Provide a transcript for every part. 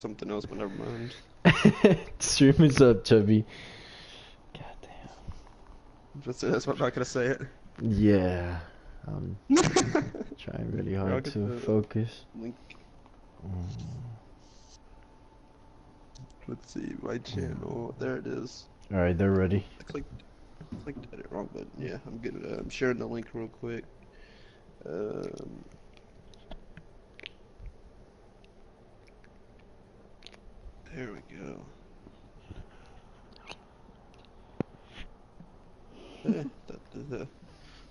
something else, but never mind. Stream is up, Chubby. God That's what I'm not gonna say it. damn. Yeah. I'm trying really Here, I'll hard get to the focus. link. Let's see, my channel. There it is. Alright, they're ready. I clicked edit wrong, but yeah, I'm good. I'm sharing the link real quick. Um, there we go. The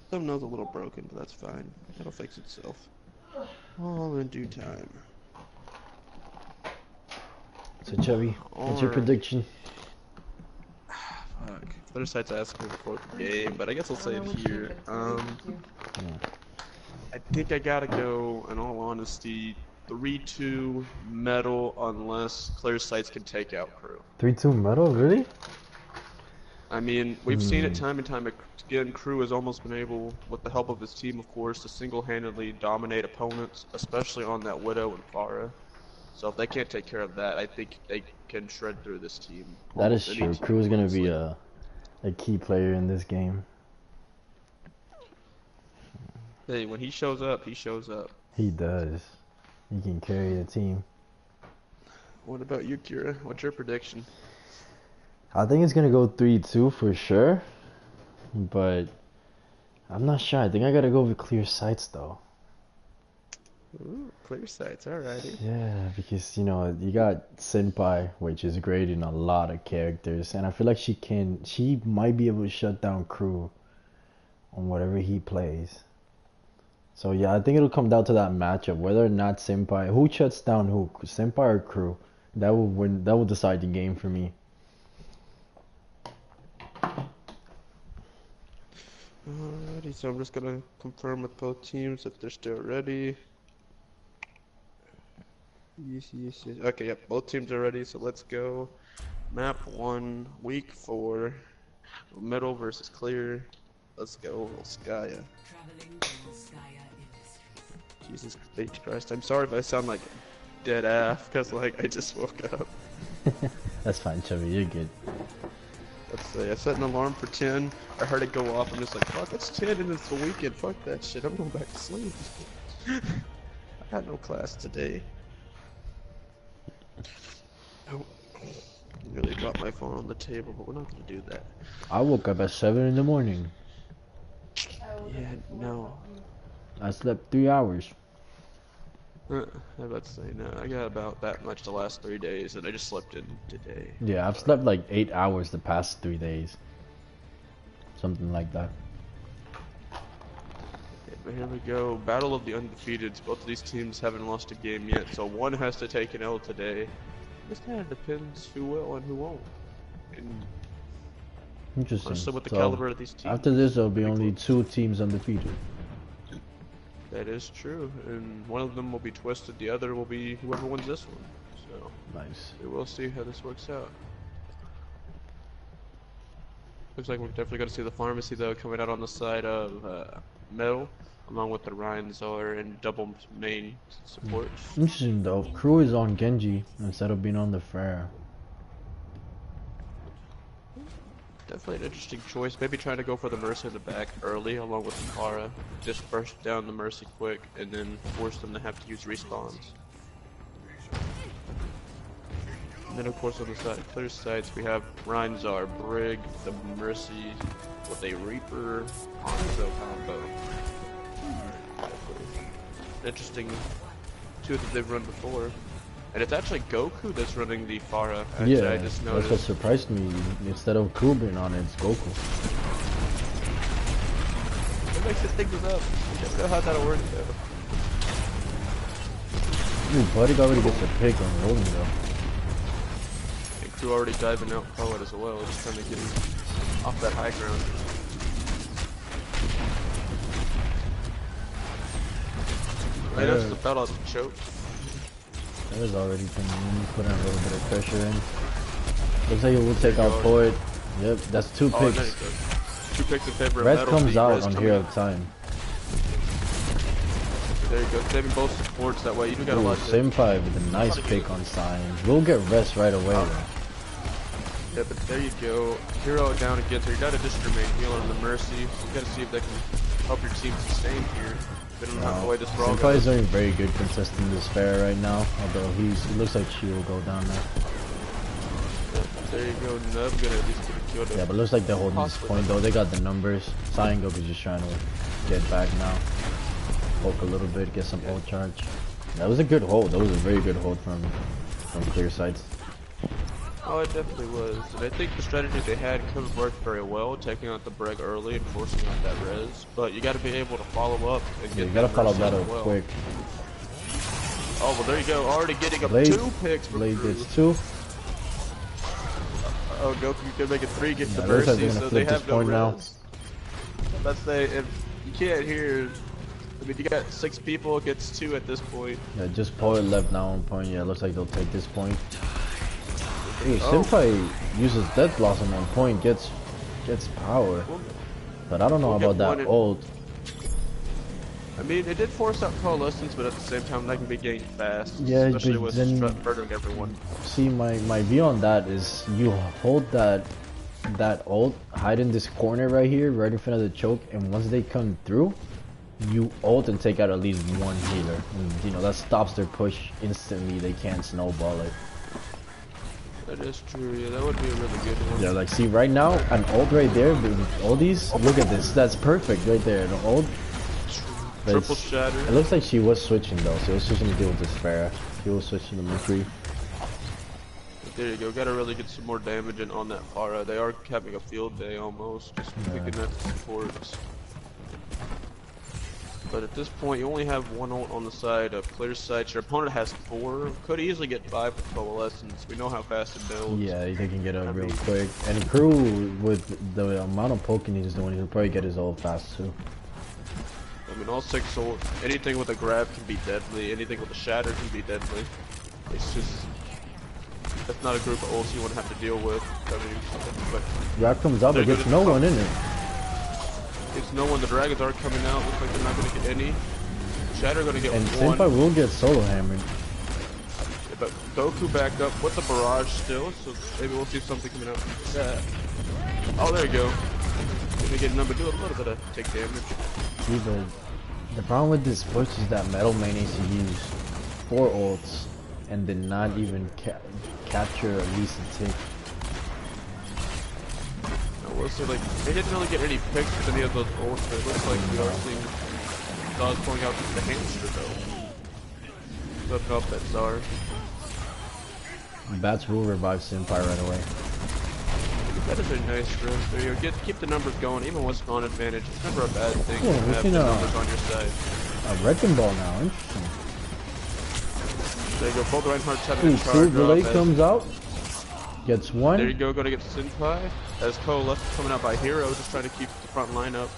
thumbnail's a little broken, but that's fine. It'll fix itself. All in due time. So, Chubby, what's your prediction? Fuck. Other sites asking for the game, but I guess I'll say it here. I think I gotta go, in all honesty, 3-2 metal unless clear sites can take out crew. 3-2 metal? Really? I mean, we've seen it time and time again. Crew has almost been able, with the help of his team, of course, to single-handedly dominate opponents, especially on that Widow and Pharah. So if they can't take care of that, I think they can shred through this team. That is true. Crew is gonna be a key player in this game. Hey, when he shows up, he shows up. He does. He can carry the team. What about you, Kira? What's your prediction? I think it's gonna go 3-2 for sure, but I'm not sure. I think I gotta go with clear sights though. Ooh, clear sights, alrighty. Yeah, because you know you got Senpai, which is great in a lot of characters, and I feel like she might be able to shut down Crew on whatever he plays. So yeah, I think it'll come down to that matchup, whether or not Senpai, who shuts down who, Senpai or Crew. That will win. That will decide the game for me. Alrighty, so I'm just gonna confirm with both teams if they're still ready. Yes. Okay, yep, both teams are ready, so let's go. Map 1, week 4, metal versus clear. Let's go, Skya. Jesus Christ, I'm sorry if I sound like dead ass, because like I just woke up. That's fine, Chubby, you're good. Let's see, I set an alarm for 10, I heard it go off, I'm just like, fuck, it's 10 and it's the weekend, fuck that shit, I'm going back to sleep. I had no class today. Oh, I nearly dropped my phone on the table, but we're not gonna do that. I woke up at 7 in the morning. Yeah, no. I slept 3 hours. I'm about to say, no, I got about that much the last 3 days, and I just slept in today. Yeah, I've slept like 8 hours the past 3 days. Something like that. Okay, but here we go. Battle of the Undefeateds. Both of these teams haven't lost a game yet, so one has to take an L today. This kind of depends who will and who won't. And Interesting. honestly, with the So, caliber of these teams, after this, there'll be only 2 teams undefeated. that is true, and one of them will be Twisted, the other will be whoever wins this one. So, Nice. we will see how this works out. Looks like we're definitely going to see the pharmacy though coming out on the side of metal, along with the Rhinezar and double main support. Interesting though, Crew is on Genji instead of being on the Pharah. Definitely an interesting choice. Maybe trying to go for the Mercy in the back early, along with the Pharah. Just burst down the Mercy quick, and then force them to have to use respawns. And then of course on the side, clear sides, we have Rhinezar, Brig, the Mercy, with a Reaper Hanzo combo. Interesting two that they've run before. And it's actually Goku that's running the Pharah. Actually, Yeah, I just noticed. that's what surprised me. Instead of Crew being on it, it's Goku. What makes it think up? I don't know how that'll work though. Ooh, Buddy already gets a pick on rolling though. And Crew already diving out Poet as well, just trying to get him off that high ground. I noticed the battle has a choke. There's already putting a little bit of pressure in. Looks like it will take out Poet. Yep, that's 2 picks. Nice. 2 picks in favor of Res metal. comes out on Hero of Time. There you go, saving both supports that way. You do got a lot of Senpai with a nice pick on Science. We'll get rest right away though. Yeah, but there you go. Hero down against her. You gotta dish your main healer on the Mercy. You gotta see if they can help your team sustain here. They don't have to wait this for all. Senpai is doing very good contesting this fair right now, although he looks like she will go down there. There you go, Nub gonna at least get a kill. Yeah, but it looks like they're holding this point though. They got the numbers. Cyangoku is just trying to get back now. Poke a little bit, get some ult charge. That was a good hold. That was a very good hold from clear sides. Oh, it definitely was. And I think the strategy they had could have worked very well, taking out the Breg early and forcing out that res. But you got to be able to follow up and get. You got to follow that up quick. Oh well, there you go. Already getting up Blade, 2 picks. Blade gets 2. Oh, Goku could make it 3, get the Mercy, so they have no res. Now. Let's say if you can't hear. I mean, you got 6 people, gets 2 at this point. Yeah, just Poet left now on point. Yeah, looks like they'll take this point. Hey, Senpai uses Death Blossom on point, gets power. But I don't know about that ult. I mean, it did force out coalescence, but at the same time, that can be gained fast. Yeah, especially with then, murdering everyone. See, my view on that is you hold that ult, hide in this corner right here, right in front of the choke, and once they come through, you ult and take out at least 1 healer. And, you know, that stops their push instantly. They can't snowball it. That is true, yeah, that would be a really good one. Yeah, like, see, right now, an ult right there, all these, look at this, that's perfect right there, an ult. Triple shatter. It looks like she was switching though, she was switching to deal with this Farah. She was switching to Mercury. There you go, gotta really get some more damage in on that Farah. They are having a field day almost, just picking up supports. But at this point, you only have 1 ult on the side of clear sight. Your opponent has 4. Could easily get 5 with coalescence. We know how fast it builds. Yeah, they can get up real quick. And Crew, with the amount of poking he's doing, he'll probably get his ult fast too. I mean, all 6 ults, anything with a grab can be deadly. Anything with a shatter can be deadly. It's just, that's not a group of ults you want to have to deal with. I mean, but Grab comes up, but gets no one in it. It's no one. The dragons are coming out. Looks like they're not going to get any. Shatter going to get 1. And Senpai will get solo hammered. Yeah, but Goku back up with the barrage still, so maybe we'll see something coming out. Oh, there you go. Going to get number 2, a little bit of take damage. See, the problem with this push is that Metal Man needs to use 4 ults and then not even capture at least a tick. We'll see, like, they didn't really get any picks with any of those ults, but it looks like we are seeing Zaz pulling out the hamster, though. Flipping off that Zar. Bats will revive Senpai right away. That is a nice risk. There you go. Keep the numbers going, even with spawn advantage. It's never a bad thing to have the numbers on your side. A wrecking ball now, interesting. There you go, both Reinhardt's having a charge Relay comes out. Gets 1. There you go, gonna get Senpai. As Coalesce coming out by Hero, just trying to keep the front line up.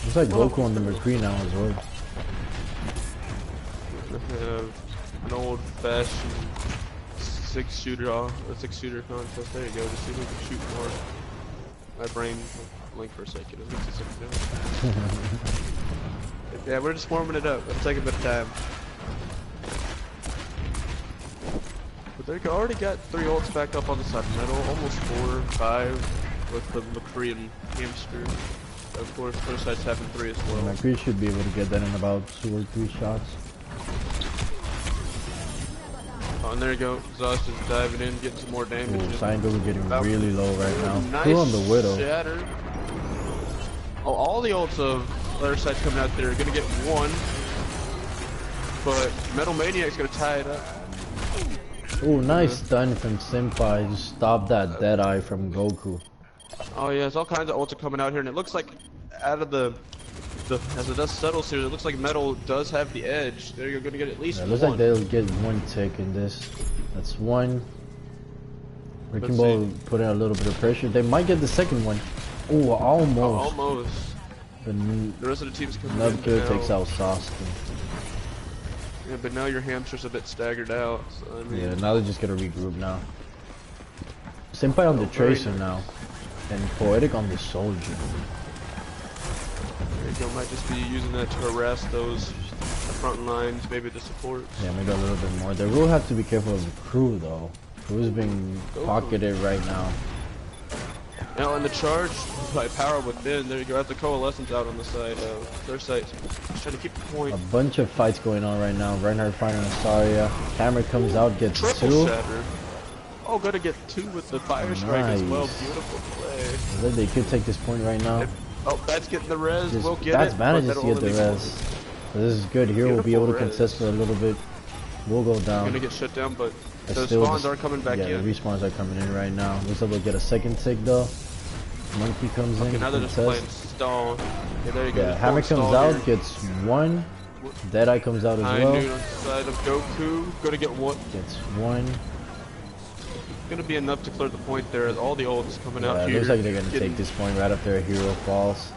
Looks like Goku on number 3 now as well. Have an old-fashioned 6-shooter contest. There you go, to see who can shoot more. My brain blinked for a second. It makes it yeah, we're just warming it up. It'll take a bit of time. But they already got 3 ults back up on the side of Metal, almost 4, 5 with the McCree and Hamster. Of course, first side's having 3 as well. McCree should be able to get that in about 2 or 3 shots. Oh, and there you go. Zaz just diving in, getting some more damage. Cyangoku getting really low right now. Nice Who on the Widow? Shatter. Oh, all the ults of other sides coming out there are gonna get 1. But Metal Maniac's gonna tie it up. Oh, nice stun from Senpai. Just stop that Deadeye from Goku. Oh yeah, there's all kinds of ults are coming out here, and it looks like out of the as the dust settles here, it looks like Metal does have the edge. There you're gonna get at least 1. It looks like they'll get 1 tick in this. That's 1. Wrecking Ball put in a little bit of pressure. They might get the second one. Oh, almost. Oh, almost. The rest of the team's coming in. Nubka takes out Sasuke. Yeah, but now your hamster's a bit staggered out. So, I mean, yeah, now they're just gonna regroup now. Senpai on the Tracer now, and Poetic on the Soldier. There you go. Might just be using that to harass those front lines, maybe the supports. Yeah, maybe a little bit more. They will have to be careful of the crew though. Crew's being pocketed right now. Now on the charge by power within, there you go. Have the coalescence out on the side of their site. Just trying to keep the point. A bunch of fights going on right now. Reinhardt fighting Asaria. Camera comes out, gets Triple two. shatter. Oh, gotta get two with the fire strike as well. Beautiful play. They could take this point right now. Oh, that's getting the res. We'll get that's it. manages to get the res. So this is good. Here we'll be able to contest for a little bit. We'll go down. Gonna get shut down, but But the still spawns are coming back in. Yeah, the respawns are coming in right now. Looks like we'll get a second tick though. Monkey comes in. Now they're just playing stall. Okay, there you go. Yeah, Hammer comes out, gets one. Deadeye comes out as well. High noon on the side of Goku. Gonna get one. Gets one. Gonna be enough to clear the point there. All the ults coming out here. Looks like they're gonna take this point right after a hero falls.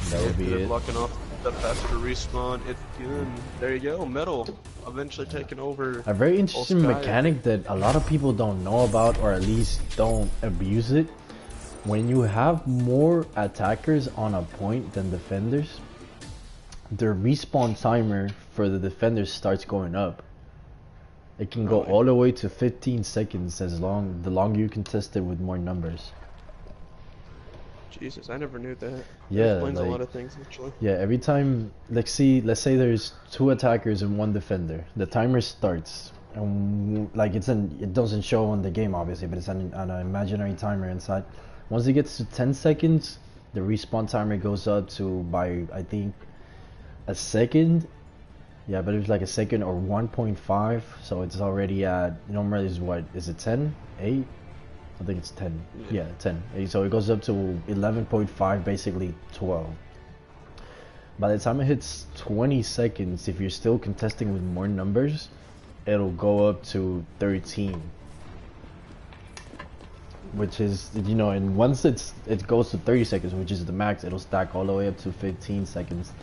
That would be it. Blocking off the faster respawn. It's good. There you go. Metal eventually taking over. A very interesting mechanic that a lot of people don't know about, or at least don't abuse it. When you have more attackers on a point than defenders, their respawn timer for the defenders starts going up. It can go all the way to 15 seconds the longer you contest it with more numbers. Jesus, I never knew that. Yeah, that explains a lot of things actually. Yeah, every time, let's say there's 2 attackers and 1 defender. The timer starts, and like it doesn't show on the game obviously, but it's an imaginary timer inside. Once it gets to 10 seconds, the respawn timer goes up to by I think a second. Yeah, but it was like a second or 1.5, so it's already at normally is what is it 10, 8? I think it's 10. Yeah, 10. So it goes up to 11.5, basically 12. By the time it hits 20 seconds, if you're still contesting with more numbers, it'll go up to 13. Which is, and once it goes to 30 seconds, which is the max, it'll stack all the way up to 15 seconds.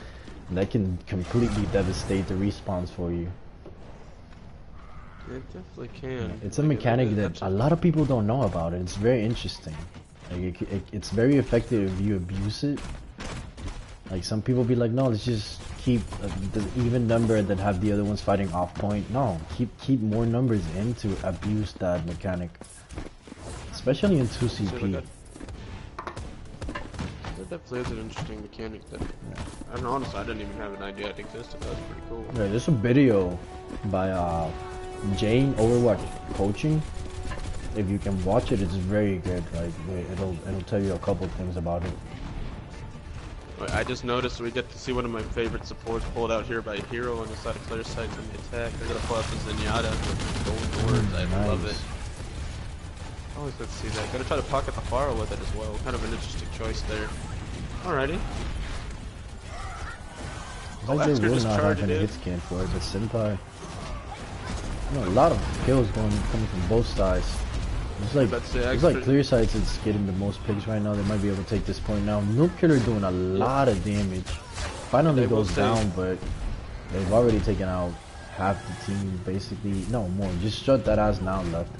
And that can completely devastate the respawns for you. It definitely can. It's a mechanic that a lot of people don't know about. It's very interesting. Like it's very effective if you abuse it. Like some people be like, no, let's just keep the even number and then have the other ones fighting off point. No, keep more numbers in to abuse that mechanic, especially in 2CP. That definitely is an interesting mechanic that I don't know, honestly, I didn't even have an idea it existed. That was pretty cool. Yeah, there's a video by Jane Overwatch coaching. If you can watch it, it's very good. Like it'll tell you a couple things about it. I just noticed we get to see one of my favorite supports pulled out here by Hero on the side of player side from the attack. They're gonna pull out the Zenyatta with gold orbs. I love it. Always good to see that. Gonna try to pocket the Pharah with it as well. Kind of an interesting choice there. Alrighty. Like they will not have any hit scan for it, but Senpai. A lot of kills coming from both sides. It's like clear sides it's getting the most picks right now. They might be able to take this point now. Noob Killer doing a lot of damage. Finally goes down, but they've already taken out half the team basically. No more. Just shut that ass now left.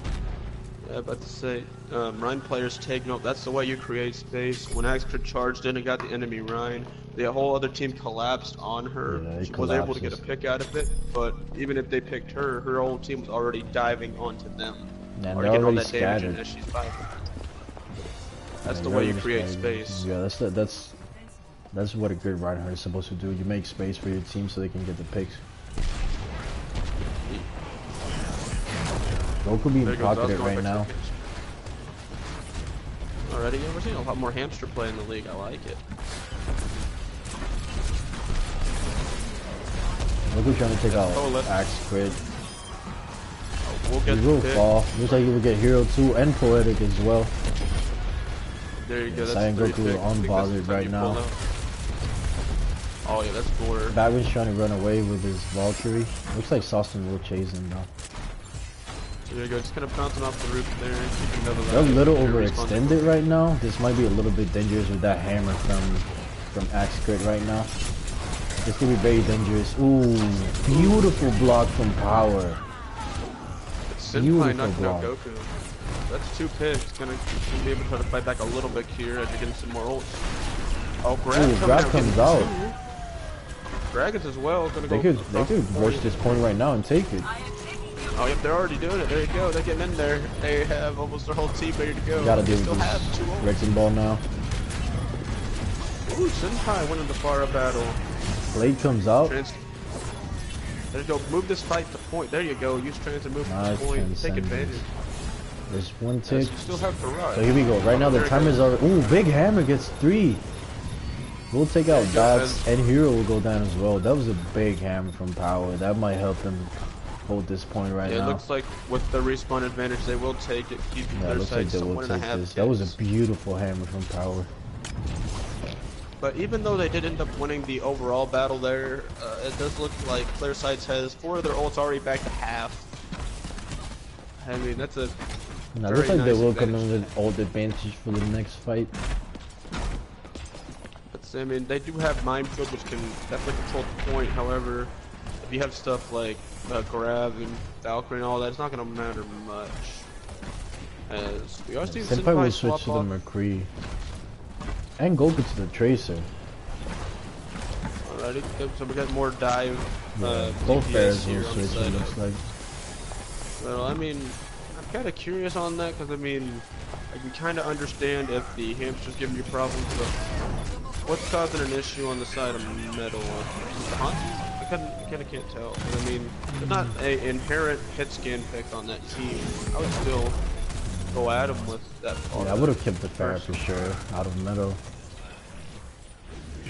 Yeah, about to say, Rhine players taking up. That's the way you create space. When Axcrid charged in and got the enemy Rhine, the whole other team collapsed on her. Yeah, she was able to get a pick out of it, but even if they picked her, her whole team was already diving onto them. And they're already scattered. As she's fighting. That's the way you create space. Yeah, that's what a good Reinhardt is supposed to do. You make space for your team so they can get the picks. Goku being pocketed right now. Alrighty, yeah, we're seeing a lot more hamster play in the league. I like it. Goku trying to take out Axcrid. We'll get he will fall. Looks like he will get Hero 2 and Poetic as well. There you go. Saiyan Goku are unbothered right now. Oh yeah, that's 4. Batwin's trying to run away with his Valkyrie. Looks like Sawston will chase him now. There you go, just kind of bouncing off the roof there. They're a little overextended right now. This might be a little bit dangerous with that hammer from Axcrid right now. This could be very dangerous. Ooh, beautiful block from Power. Senpai knocking out Goku. That's 2 picks. Gonna be able to try to fight back a little bit here as you're getting some more ults. Oh, Grab Ooh, coming Grab out comes getting out. 2. Dragons as well. Gonna They go. could rush this point right now and take it. Oh, yep, they're already doing it. There you go. They're getting in there. They have almost their whole team ready to go. Gotta They deal still with have this 2 ults. wrecking ball now. Ooh, Senpai winning the Pharah battle. Blade comes out. There you go. Move this fight to point. There you go. Use trans and move Nice to point. Take transcendence. advantage. There's one tick. Yes, you still have to rush. So here we go. Right now the timer's already. Ooh, Big Hammer gets 3. We'll take out Dots, and Hero will go down as well. That was a big hammer from Power. That might help them hold this point right now. It looks like with the respawn advantage, they will take it. Keep Yeah, it looks like they will take this. That was a beautiful hammer from Power. But even though they did end up winning the overall battle there, it does look like Clearsights has 4 of their ults already back to half. I mean, that's a Now, it looks like nice they will come advantage. in with ult advantage for the next fight. I mean, they do have Minefield, which can definitely control the point. However, if you have stuff like Grab and Valkyrie and all that, it's not going to matter much. As we are seeing Senpai will swap switch to the off. McCree. And Goku to the Tracer. Alrighty, so we got more dive. Both DPS bears here will on the switch, it side. looks like. Well, I mean, I'm kind of curious on that because I mean, I can kind of understand if the hamster's giving you problems, but what's causing an issue on the side of metal? Is it the hunt? I kind of can't tell. But I mean, there's not an inherent hit scan pick on that team. I would still go at him with that. Yeah, I would have kept the Farah for sure out of metal.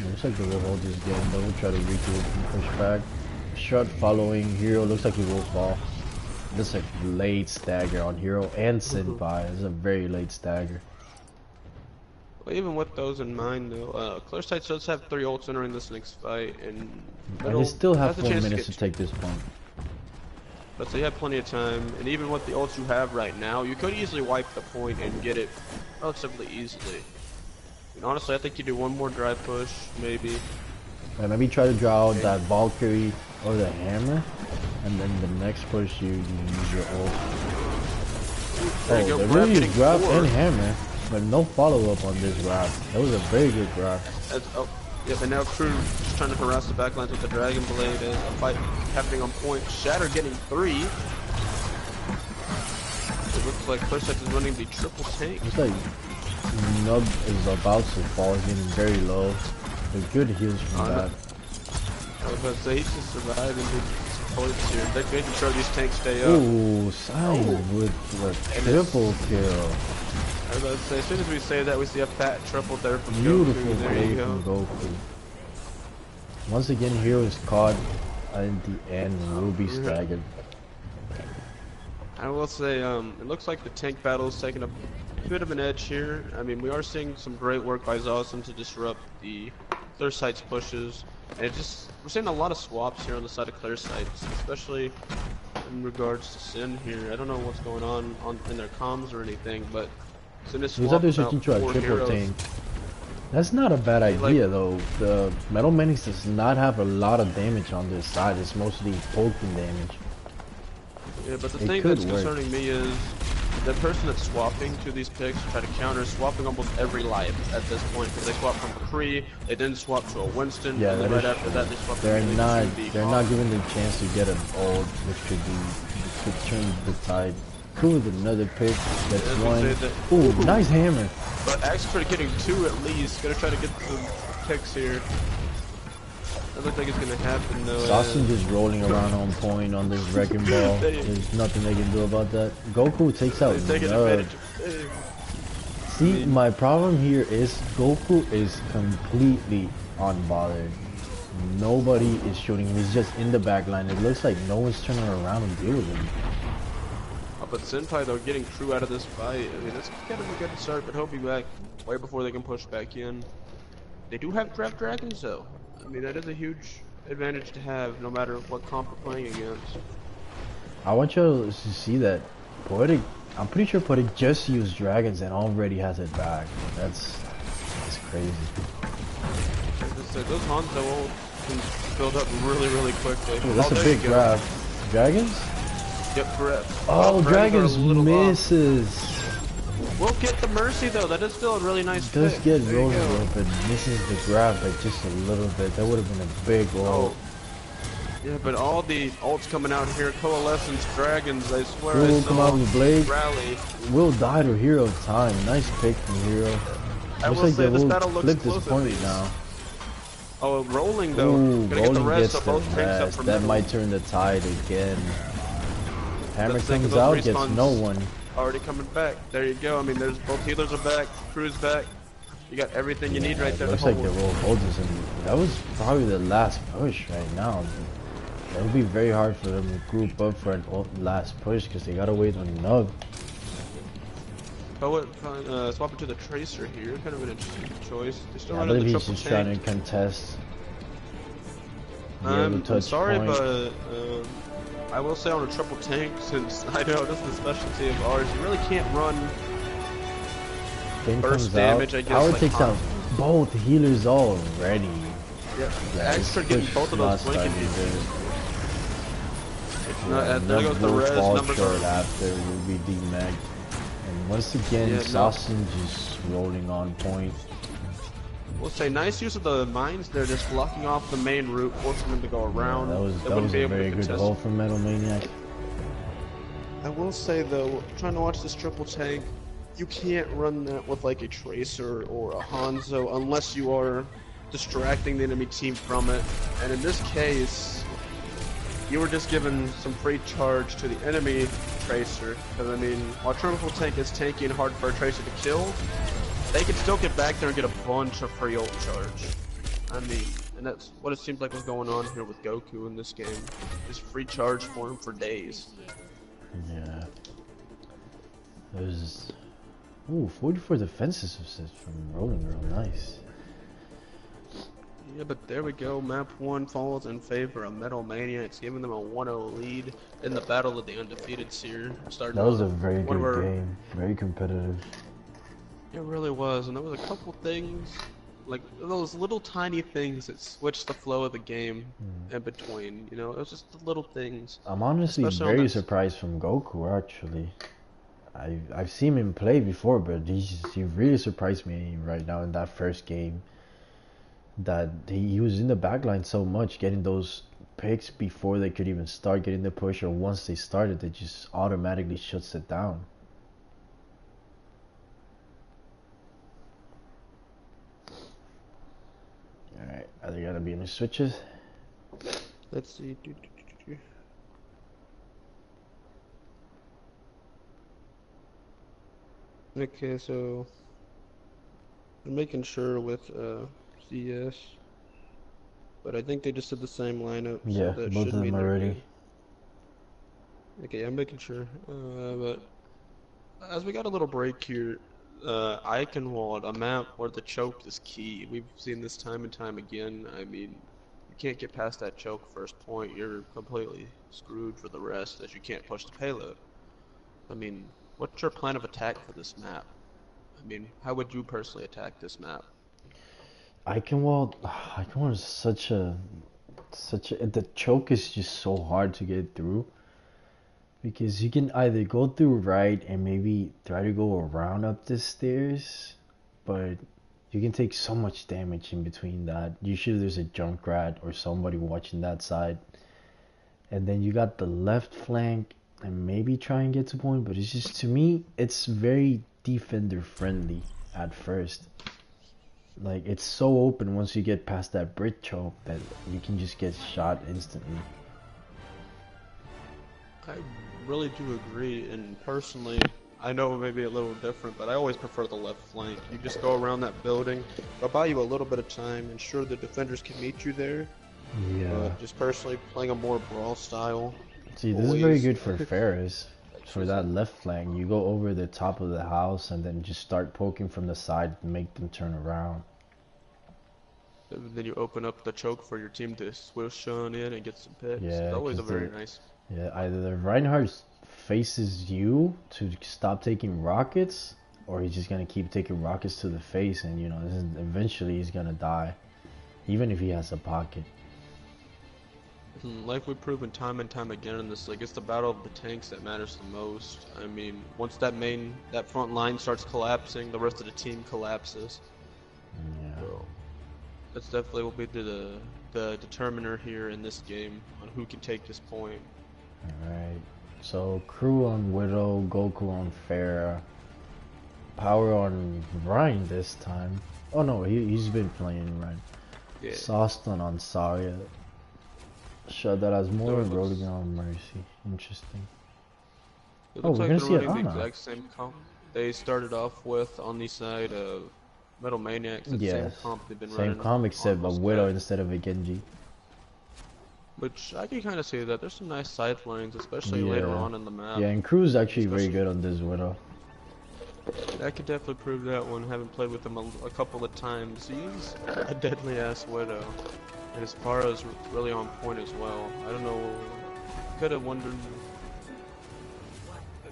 Looks like they will hold this game, but we'll try to regroup and push back. Shot following Hero, looks like he will fall. This is a late stagger on Hero and Senpai. It's a very late stagger. Well, even with those in mind, though, Clearsight does have 3 ults entering this next fight, and They still have has a 4 chance minutes to take this point. But so you have plenty of time, and even with the ults you have right now, you could easily wipe the point and get it relatively easily. And honestly, I think you do one more drive push, maybe. Maybe try to draw out that Valkyrie or the hammer, and then the next push you use your ult. There you go, they Grab really getting used grab 4. and hammer, but no follow-up on this grab. That was a very good grab. Oh, yep, and now Crew just trying to harass the backlines with the Dragon Blade as a fight happening on point. Shatter getting 3. It looks like Clearsight is running the triple tank. Looks like Nub is about to fall, he's getting very low. There's good heals from that. I was about to say, he's just surviving his supports here. They're making sure these tanks stay up. Ooh, Sign with the triple kill. I was about to say, as soon as we say that, we see a fat triple there from Beautiful Goku. There you play go. from Goku. Once again, Hero is caught in the end and will be staggered. I will say, it looks like the tank battle is taking a bit of an edge here. I mean, we are seeing some great work by Zawsum to disrupt the Clearsight's pushes. And we're seeing a lot of swaps here on the side of Clearsight's, especially in regards to Sin here. I don't know what's going on in their comms or anything, but Sin is Looks like they're swapping switching out to a 4 triple heroes. tank. That's not a bad idea though. The Metal Maniacs does not have a lot of damage on this side. It's mostly poking damage. Yeah, but the It thing could that's work. concerning me is the person that's swapping to these picks to try to counter is swapping almost every life at this point because they swap from McCree, they then swap to a Winston, Yeah, and then that right is after true. that they swap They're immediately not. to the They're not given the chance to get an ult, which could change the tide. Cool with another pick. That's As we one. say that- Ooh, nice hammer. But actually getting 2 at least, gonna try to get some picks here. I don't think it's gonna happen though. Sasha just rolling around on point on this wrecking ball. There's nothing they can do about that. Goku takes out Taking Nub. advantage of See, my problem here is Goku is completely unbothered. Nobody is shooting him. He's just in the back line. It looks like no one's turning around and deal with him. But Senpai though getting Crew out of this fight, I mean that's kind of a good start, but he'll be back way before they can push back in. They do have Draft Dragons though. I mean that is a huge advantage to have no matter what comp we're playing against. I want you to see that Poetic, I'm pretty sure Poetic just used dragons and already has it back. That's crazy. As I said, those Hanzo ult can build up really quickly. Ooh, that's a there you big go. grab. Dragons? Yep, correct. Oh, Dragons are dragons a little off. misses. We'll get the Mercy though. That is still a really nice It does pick. get There you rolling a go. little bit, misses the grab by just a little bit. That would have been a big ult. Oh, yeah, but all the ults coming out here, Coalescence, Dragons, I swear Will I will come out saw with the blade. Rally. Will die to Hero time. Nice pick from Hero. I Looks will like they say this will battle looks flip this close at point least. now. Oh, rolling though. Ooh, Gonna get the rolling res, gets so the both tanks up rest. for That middle. might turn the tide again. Hammer Let's think of comes those out, gets respawns no one. already coming back. There you go. I mean, there's both healers are back, crew's back. You got everything you need Yeah, right it there to looks like hold. they will hold this, and that was probably the last push right now. It would be very hard for them to group up for an last push because they gotta wait on Nug. But what? Swap it to the Tracer here. Kind of an interesting choice. They still Yeah, I running believe the he's triple just tank. trying to contest. Be able to I'm touch sorry, point. but I will say on a triple tank, since I know this is the specialty of ours, you really can't run Finn burst comes damage. out. I guess Power like takes out both healers already. Yeah, Yeah, extra this getting push both of not those starting blinking. good. It's Yeah, not. There goes Nug the will res. fall Numbers short are. after will be demag. And once again, Yeah, no. Sausage just rolling on point. We'll say nice use of the mines. They're just blocking off the main route, forcing them to go Yeah, around. They that wouldn't was be a able to very good contest. ult from Metal Maniac. I will say though, trying to watch this triple tank, you can't run that with like a Tracer or a Hanzo unless you are distracting the enemy team from it. And in this case, you were just given some free charge to the enemy Tracer. Because I mean, while triple tank is tanky and hard for a Tracer to kill, they can still get back there and get a bunch of free ult charge. I mean, and that's what it seems like was going on here with Goku in this game. Just free charge for him for days. Yeah. There's... Ooh, 44 defensive assist from Rolling Girl. Nice. Yeah, but there we go. Map 1 falls in favor of Metal Maniacs, giving them a 1-0 lead in the battle of the undefeated here. Starting That was a off very one of good our... game. Very competitive. It really was, and there was a couple things, like those little tiny things that switched the flow of the game in between. You know, it was just the little things. I'm honestly Especially on very that... surprised from Goku, actually. I've seen him play before, but he really surprised me right now in that first game. That he was in the backline so much, getting those picks before they could even start getting the push, or once they started, it just automatically shuts it down. Alright, are they gonna be any switches? Let's see. Okay, so I'm making sure with CS, but I think they just did the same lineup, so Yeah, that both should of them mean they're already. good. Okay, I'm making sure. But as we got a little break here, Eichenwald, a map where the choke is key. We've seen this time and time again. I mean, you can't get past that choke first point. You're completely screwed for the rest, as you can't push the payload. I mean, what's your plan of attack for this map? I mean, how would you personally attack this map? Eichenwald is the choke is just so hard to get through. Because you can either go through right and maybe try to go around up the stairs, but you can take so much damage in between that. Usually there's a Junkrat or somebody watching that side. And then you got the left flank and maybe try and get to point, but it's just, to me, it's very defender friendly at first. Like, it's so open once you get past that Brit choke that you can just get shot instantly. I really do agree, and personally, I know it may be a little different, but I always prefer the left flank. You just go around that building, it'll buy you a little bit of time, and sure, the defenders can meet you there, Yeah. but just personally playing a more brawl style. See, this is very good for Ferris. For that left flank, you go over the top of the house and then just start poking from the side and make them turn around. And then you open up the choke for your team to swoosh on in and get some picks. Yeah, It's always a 'cause very nice. Yeah, either the Reinhardt faces you to stop taking rockets, or he's just gonna keep taking rockets to the face, and eventually he's gonna die, even if he has a pocket. Like we've proven time and time again in this league, it's the battle of the tanks that matters the most. I mean, once that front line starts collapsing, the rest of the team collapses. Yeah. So that's definitely will be the determiner here in this game on who can take this point. Alright. So Crew on Widow, Goku on Pharah, Power on Ryan this time. Oh no, he's been playing Ryan. Yeah. Soston on Zarya. Shaddad has more, So Rodigan on Mercy. Interesting. it Oh, looks we're like gonna they're see running the Ana. exact same comp they started off with on the side of Metal Maniacs. It's the same Yes. comp they've been Same running comp except a almost Widow that. instead of a Genji. Which I can kind of see that. There's some nice side lanes, especially later Yeah. on in the map. Yeah, and Crew's actually very Especially, good on this Widow. I could definitely prove that one, having played with him a couple of times. He's a deadly ass Widow. And his Pharah's really on point as well. I don't know, could have wondered,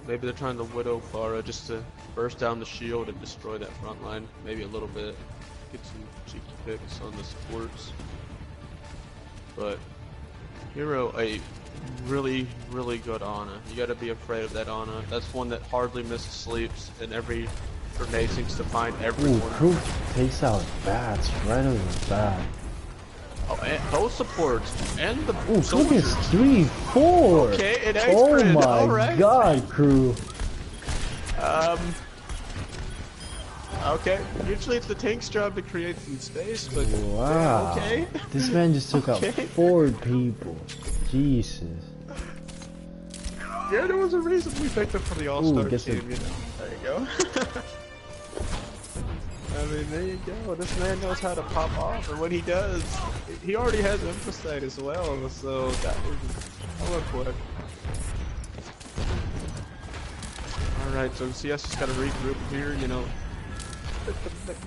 maybe they're trying to Widow Pharah just to burst down the shield and destroy that front line, maybe a little bit. Get some cheeky picks on the supports. But Hero, a really, really good Ana. You gotta be afraid of that Ana. That's one that hardly misses sleeps, and every grenade seems to find Ooh, everyone. Crew takes out bats right over the bat. Oh, and both supports and the Ooh, Crew soldiers. gets 3, 4. Okay, an X Oh grid. my All right. god, Crew. Okay. Usually it's the tank's job to create some space, but Wow. okay. This man just took out Okay. 4 people. Jesus. Yeah, there was a reason we picked him for the All-Star gets team. it. You know. There you go. I mean, there you go. This man knows how to pop off, and when he does, he already has Emphasite as well, so that was hella quick. Alright, so CS just gotta regroup here, you know.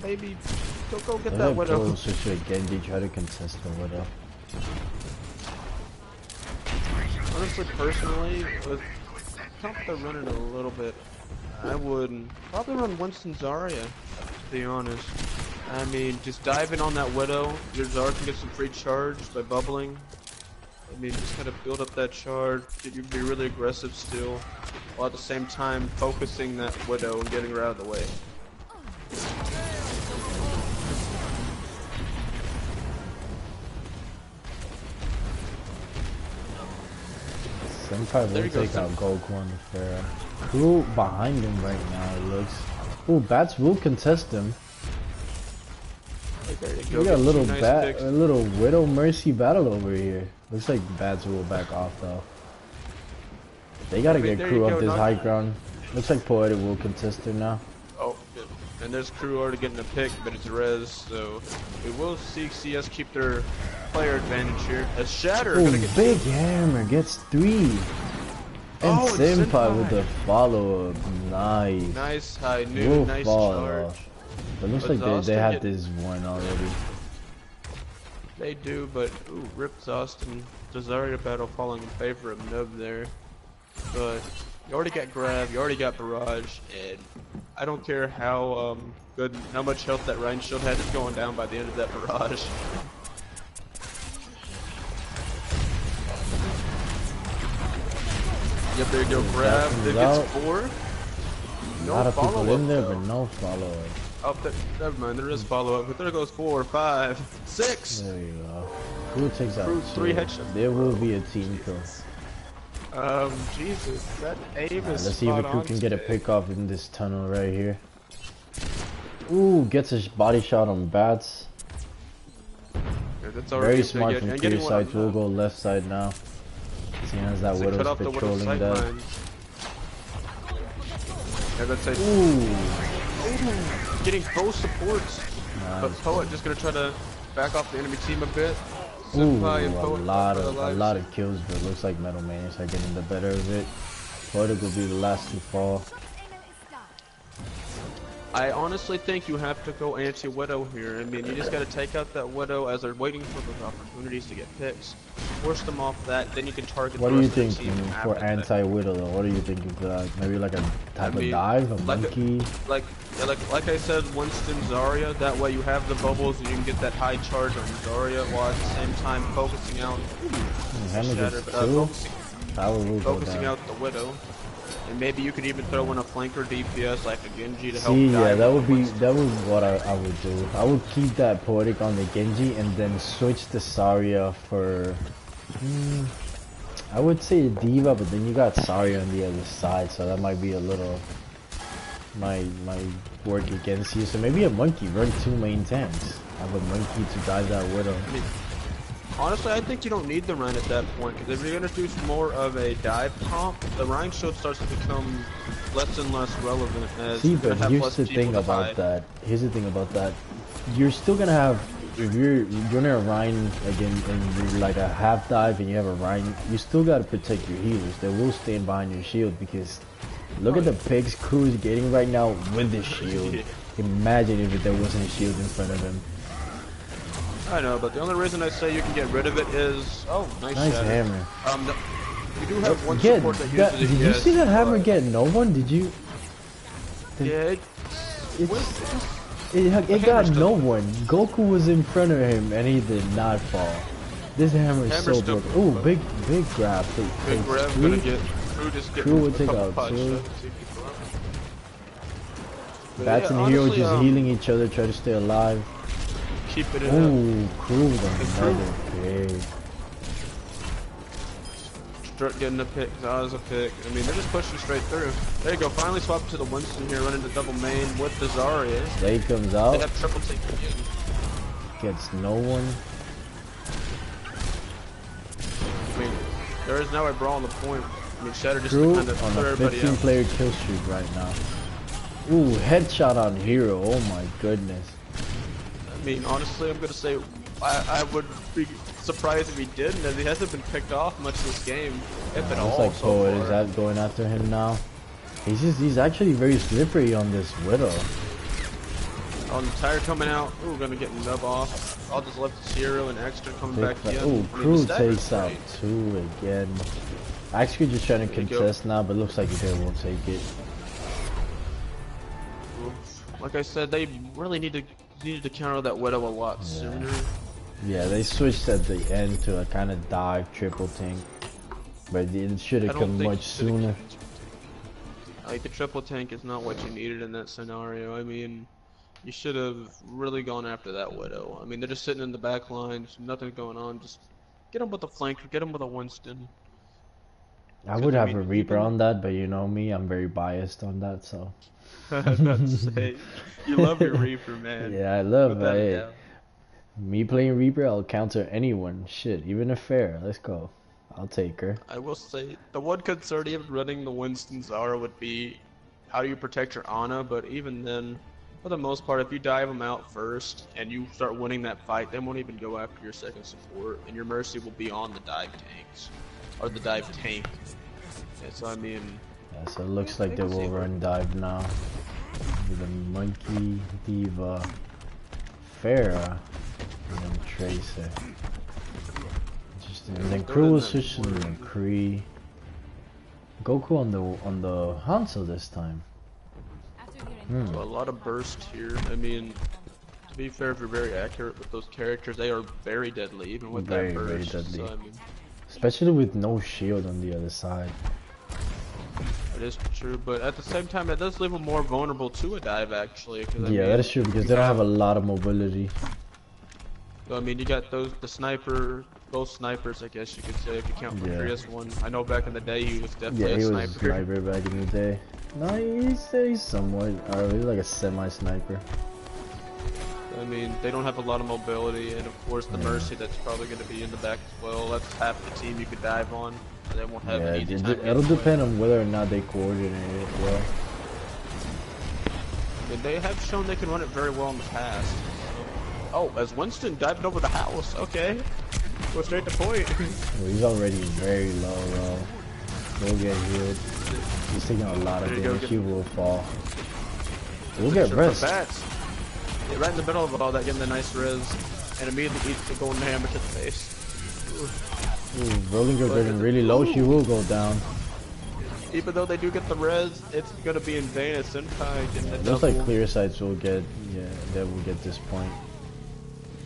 Maybe go get that Widow. Pro switch to a Genji, try to contest the Widow. Honestly, personally, with comp they're running a little bit, I would probably run Winston Zarya, to be honest. I mean, just dive in on that Widow. Your Zarya can get some free charge by bubbling. I mean, just kind of build up that charge, get you to be really aggressive still, while at the same time focusing that Widow and getting her out of the way. Senpai There will you go, take out Goku on the Pharah. Crew behind him right now, it looks. Ooh, bats will contest him. There you We go, got a get little some nice bat, picks. a little Widow Mercy battle over here. Looks like bats will back off though. They gotta get there Crew you up go, this knock- high ground. Looks like Poetic will contest her now. Oh, good. And there's Crew already getting a pick, but it's res, so we will see CS keep their player advantage here. As Shatter Ooh, gonna get big hammer gets 3. And Oh, and Senpai with Senpai. the follow up. Nice. nice high Will noon, nice fall charge. off. But looks But like Zoster they had get- this one already. They do, but ooh, Rip Zostin, Zarya battle falling in favor of Nub there. But you already got grab, you already got barrage, and I don't care how how much health that Ryan Shield had, it's going down by the end of that barrage. Yep, there you go, grab, comes then gets out. 4. A No lot of people follow-up in there, though. but no follow up. Oh, never mind, there is follow-up, but there goes 4, 5, 6! There you go. Crew takes out Crew, 2. 3 headshots. There will be a team kill. Jesus, that aim Alright, is let's see if spot Crew on can get a today. pick off in this tunnel right here. Ooh, gets a body shot on bats. Yeah, that's already Very a smart big- from and Crew getting one sides. on We'll that. go left side now. Seeing as that So cut Widow's off the Widow's patrolling sight that. lines. Yeah, that's a Ooh. getting both supports. But Nice. Poet just gonna try to back off the enemy team a bit. Ooh, Senpai and a Poet lot for the of lives. kills, but it looks like Metal Maniacs are getting the better of it. Poetic will be the last to fall. I honestly think you have to go anti-Widow here. I mean, you just gotta take out that Widow as they're waiting for those opportunities to get picks. force them off that, then you can target What the do you rest of the think team for after that. anti-Widow though? What are you thinking for that? Maybe like a I type of mean, dive, a like monkey? like I said, Winston Zarya. That way you have the bubbles and you can get that high charge on Zarya while at the same time focusing out. Hammer Shatter, gets but, two. Power will go focusing down. out the Widow. And maybe you could even throw in a flanker DPS like a Genji to help See, yeah, dive that on would be Winston. that was what I would do. I would keep that poetic on the Genji and then switch to Zarya for. I would say Diva, but then you got Zarya on the other side, so that might be a little might work against you. So maybe a monkey, run two main tanks. Have a monkey to dive that Widow. I mean, honestly, I think you don't need the Rhine at that point, because if you're going to do more of a dive comp, the Rhine shield starts to become less and less relevant as See, you're going but to have here's less the people thing to about hide. that. Here's the thing about that. You're still gonna have, if you're doing a Rhine again and you're like a half dive and you have a Rhine, you still gotta protect your healers. They will stand behind your shield because look at the pigs Crew is getting right now with the shield. Yeah. Imagine if there wasn't a shield in front of him. I know, but the only reason I say you can get rid of it is... Oh, nice Nice shatter. hammer. You do have one Yeah, support that uses it. did you see that hammer get no one? Did you? Yeah, It got no one. Goku was in front of him and he did not fall. This hammer is so still broken. Ooh, big grab. big grab, gonna get... Crew just get Crew will take couple out punch, two. But Bats yeah, and Hero honestly, just healing each other, try to stay alive. keep it in. Ooh, Crew with Crew. another big. Start getting a pick, Za's a pick. I mean, they're just pushing straight through. There you go, finally swap to the Winston here, running to double main with the Zarya. Blade comes They out, have triple take again. gets no one. I mean, there is now a brawl on the point. I mean, Shatter just Crew kind of on put a everybody 15 out. player kill streak right now. Ooh, headshot on Hero, oh my goodness. I mean, honestly, I'm gonna say I would be surprised if he didn't, as he hasn't been picked off much this game, if at all. Looks like so Poet far. is that going after him now. He's actually very slippery on this Widow. On the tire coming out, ooh, gonna get nub off. All just left is Hero and Extra coming back in. Ooh, I mean, Crew the stagger's takes out great. two again. Actually just trying to There you go. contest now, but looks like they won't take it. Like I said, they really needed to counter that Widow a lot sooner. Yeah, they switched at the end to a kind of dive triple tank, but it should I have don't come think much you should've sooner. Like, the triple tank is not what you needed in that scenario. I mean, you should have really gone after that Widow. I mean, they're just sitting in the back lines, nothing going on. Just get them with a flanker, get them with a Winston. I would I have mean, a Reaper even- on that, but you know me, I'm very biased on that, so. Not to say, you love your Reaper, man. Yeah, I love Without a it. doubt. Me playing Reaper, I'll counter anyone. Shit, even a fair. Let's go. I'll take her. I will say, the one concern of running the Winston Zara would be, how do you protect your Ana? But even then, for the most part, if you dive them out first and you start winning that fight, they won't even go after your second support, and your Mercy will be on the dive tanks, or the dive tank. And so I mean, Yeah, so it looks like they will run dive now. With a Monkey, Diva, Farah, and then Tracer. Interesting. And then Crew will switch to the McCree. Goku on the Hanzo this time. so a lot of burst here. I mean, to be fair, if you're very accurate with those characters, they are very deadly, even with Very, that very burst. deadly. So, I mean, Especially with no shield on the other side. it is true, but at the same time, it does leave them more vulnerable to a dive, actually. 'Cause, I Yeah, mean, that is true because you they don't got- have a lot of mobility. I mean, you got the sniper, both snipers, I guess you could say, if you count Yeah. Patrius one. I know back in the day he was definitely Yeah, a he was a sniper. sniper back in the day. No, he's somewhat, he's like a semi-sniper. I mean, they don't have a lot of mobility, and of course the Mercy that's probably going to be in the back as well. That's half the team you could dive on. They won't have Yeah, an easy time it'll getting away. depend on whether or not they coordinate it well. I mean, they have shown they can run it very well in the past. So. Oh, as Winston dived over the house. Okay. Go straight to point. Well, he's already very low, bro. He'll get healed. He's taking a lot of There you go, damage. get- He will fall. We'll get Sure, rest. Bats. Yeah, right in the middle of all that, getting the nice res, and immediately eats the golden hammer to the face. Ooh. Ooh, rolling her But getting really low, she will go down. even though they do get the res, it's gonna be in vain as Senpai getting the It looks like double. clear sights will get, yeah, that will get this point.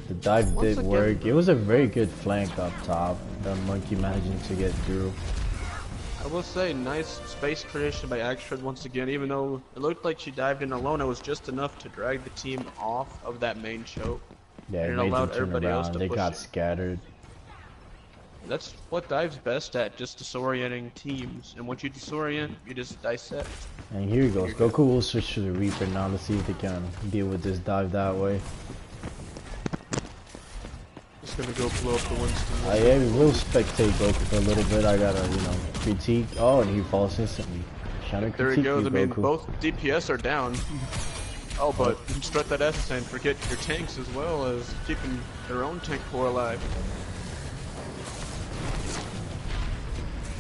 The dive Once did again, work. It was a very good flank up top. The monkey managing to get through. I will say, nice space creation by Axford once again. Even though it looked like she dived in alone, it was just enough to drag the team off of that main choke, Yeah, and it it made them allowed turn everybody else around. to They push got in. scattered. That's what dive's best at, just disorienting teams. And once you disorient, you just dissect. And here he And goes. you're good. Goku will switch to the Reaper now. Let's see if they can deal with this dive that way. Just gonna go blow up the Winston. I will spectate Goku for a little bit. I gotta, critique. Oh, and he falls instantly. Trying to There he critique goes. you, I mean, Goku. both DPS are down. Oh, but strut that S and forget your tanks as well as keeping their own tank core alive.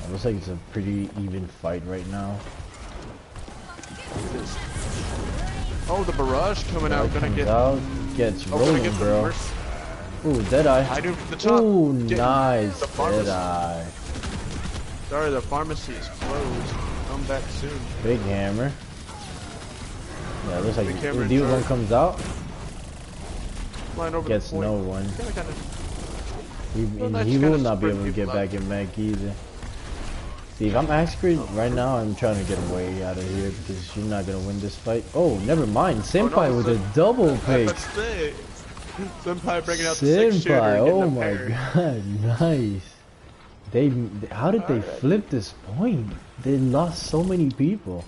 It looks like it's a pretty even fight right now. Oh, the barrage coming out, gonna get gets gonna rolling, get bro. Mercy. Ooh, Deadeye. I do from the top. Ooh, Getting nice the pharmacy. Deadeye. Sorry, the pharmacy is closed. Come back soon. Big hammer. Yeah, it looks like Big hammer the in one charge. comes out. Flying over Gets the point. no one. Well, that's He will kinda not be able to spread get people back in mech either. See, if I'm Axcrid right now, I'm trying to get away out of here because you're not gonna win this fight. Oh, never mind. Senpai with a double pick. Let's say. Senpai bringing out the 6-shooter. Senpai, oh getting my a parry. god, nice. How did they flip this point? They lost so many people.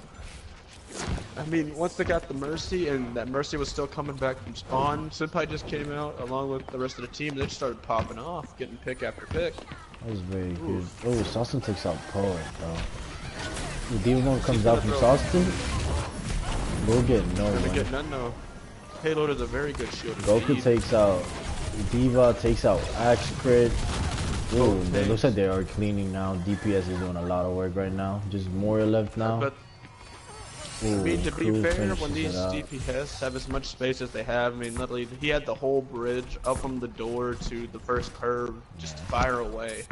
I mean, once they got the Mercy, and that Mercy was still coming back from spawn, Senpai just came out along with the rest of the team. They just started popping off, getting pick after pick. That was very good. Oh, Sawston takes out Poet, though. The Demon comes out from Sawston. We'll get no Gonna one. get none, no. Payload is a very good shield. Goku indeed. takes out Diva, takes out Axe Crit. Ooh, it looks like they are cleaning now. DPS is doing a lot of work right now. Just Moria left now. But I Ooh, mean, to be Crew fair, finishes when these it out. DPS have as much space as they have, I mean, literally, he had the whole bridge up from the door to the first curve, just fire away.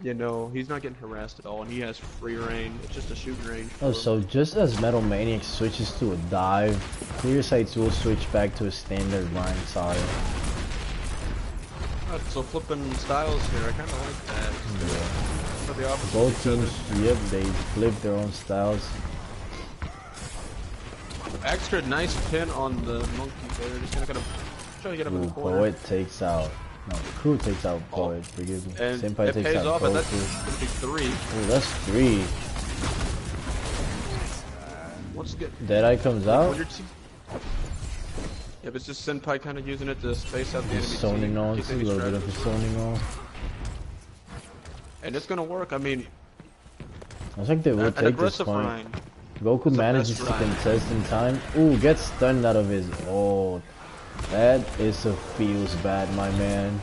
You know, he's not getting harassed at all, and he has free reign. It's just a shooting range. Oh, so just as Metal Maniacs switches to a dive, Clear Sights will switch back to a standard line, sorry. So flipping styles here, I kind of like that. Yeah. For the opposite Both of each teams, yep, they flip their own styles. other. Extra nice pin on the monkey there. Just gonna kind of try to get him in the corner. Poet takes out. No, Crew takes out Poet, forgive me. And Senpai it takes pays out off, and that's Goku. gonna be 3. Oh, that's 3. Once again, Deadeye comes out. when your team. Yeah, but it's just Senpai kind of using it to space out the enemy Just team. zoning on, keep a any little bit of a strategies. zoning on. And it's gonna work. I mean, I think they will an take this aggressive point. Rhine. Goku It's the manages best to Rhine. contest in time. Ooh, gets stunned out of his. Oh, that is a feels bad, my man.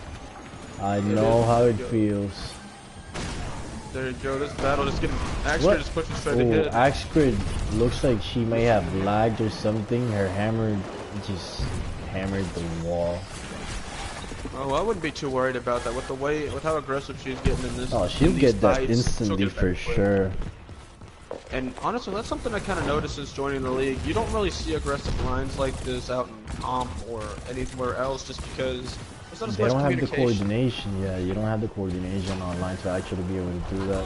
I know how it feels. There you go. This battle just getting. Axter just pushing straight Ooh, ahead. Axe Grid looks like she may have lagged or something. Her hammer just hammered the wall. Oh, I wouldn't be too worried about that. With how aggressive she's getting in this. Oh, in she'll these get that fights, instantly she'll get it for back quick. sure. And honestly, that's something I kind of noticed since joining the league. You don't really see aggressive lines like this out in comp or anywhere else, just because there's not as They much don't have the communication. coordination. Yeah, you don't have the coordination online to actually be able to do that.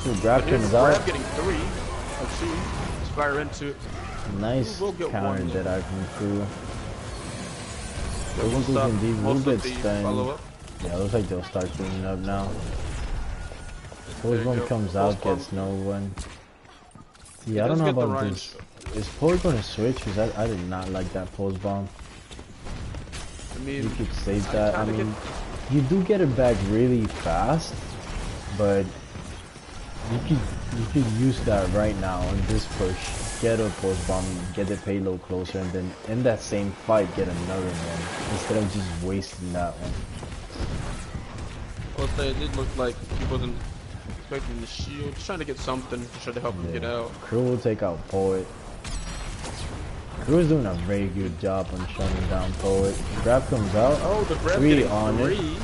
Ooh, grab But here's comes Grab out. getting 3. Let's see. Let's fire into it. Nice We'll get counter one, that I from Crew. We'll stop Will most get of the stunned. follow-up. Yeah, looks like they'll start cleaning up now. There Pose you one go. comes Pulse out, bomb. gets no one. He Yeah, I don't does know get the about Rhine this. shot. Is Pose going to switch? Because I did not like that pose bomb. I mean, You could save I that. I kinda mean, you do get it back really fast, but you could use that right now in this push. Get a post bomb, get the payload closer, and then in that same fight get another one instead of just wasting that one. Well, it did look like he wasn't expecting the shield. Just trying to get something to try to help him get out. Crew will take out Poet. Crew is doing a very good job on shutting down Poet. Grab comes out. Oh, the grab 3 getting on 3. it.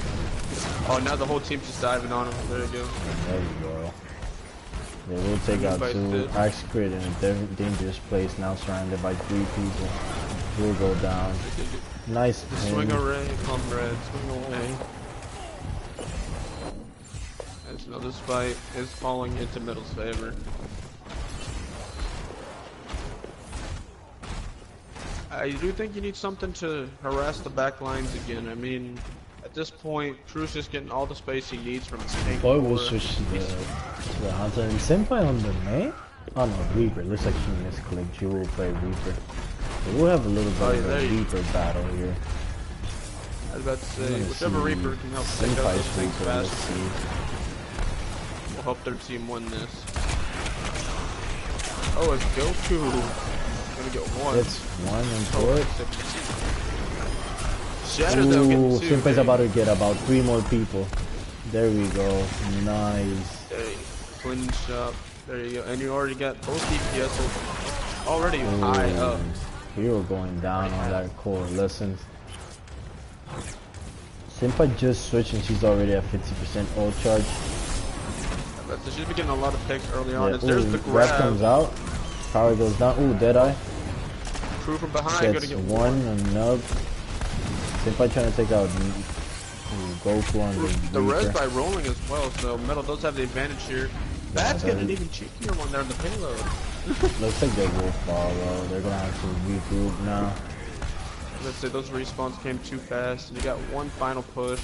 Oh, now the whole team's just diving on him. There you go. There you go. They will take out two. Axe Crit in a dangerous place now, surrounded by 3 people. Will go down. Nice pin. Swing array, comrade. Swing away. As you know, this fight is falling into middle's favor. I do think you need something to harass the back lines again. I mean, at this point, Crew's just getting all the space he needs from his tank. Boy will switch to the Hunter. And Senpai on the main? Oh no, Reaper. Looks like she misclicked. She will play Reaper. So we'll have a little bit of a Reaper battle here. I was about to say, whichever Reaper can help take out those things fast. We'll help their team win this. Oh, it's Goku. Gonna get one. It's one and four. Shatter though, getting 2. Senpai's about to get about 3 more people. There we go. Nice. There you go. Clinch up. There you go. And you already got both DPS already high up. Hero going down on that core. Listen. Senpai just switched and she's already at 50% ult charge. So she's been getting a lot of picks early on. There's the grab. Grab comes out. Power goes down. Ooh, Deadeye. Crew from behind. Gets gonna get one. A nub. Senpai trying to take out Goku on the res by rolling as well, so Metal does have the advantage here. That's getting an even cheekier one there in the payload. Looks like they will follow. They're gonna have to regroup now. Let's say those respawns came too fast, and you got one final push.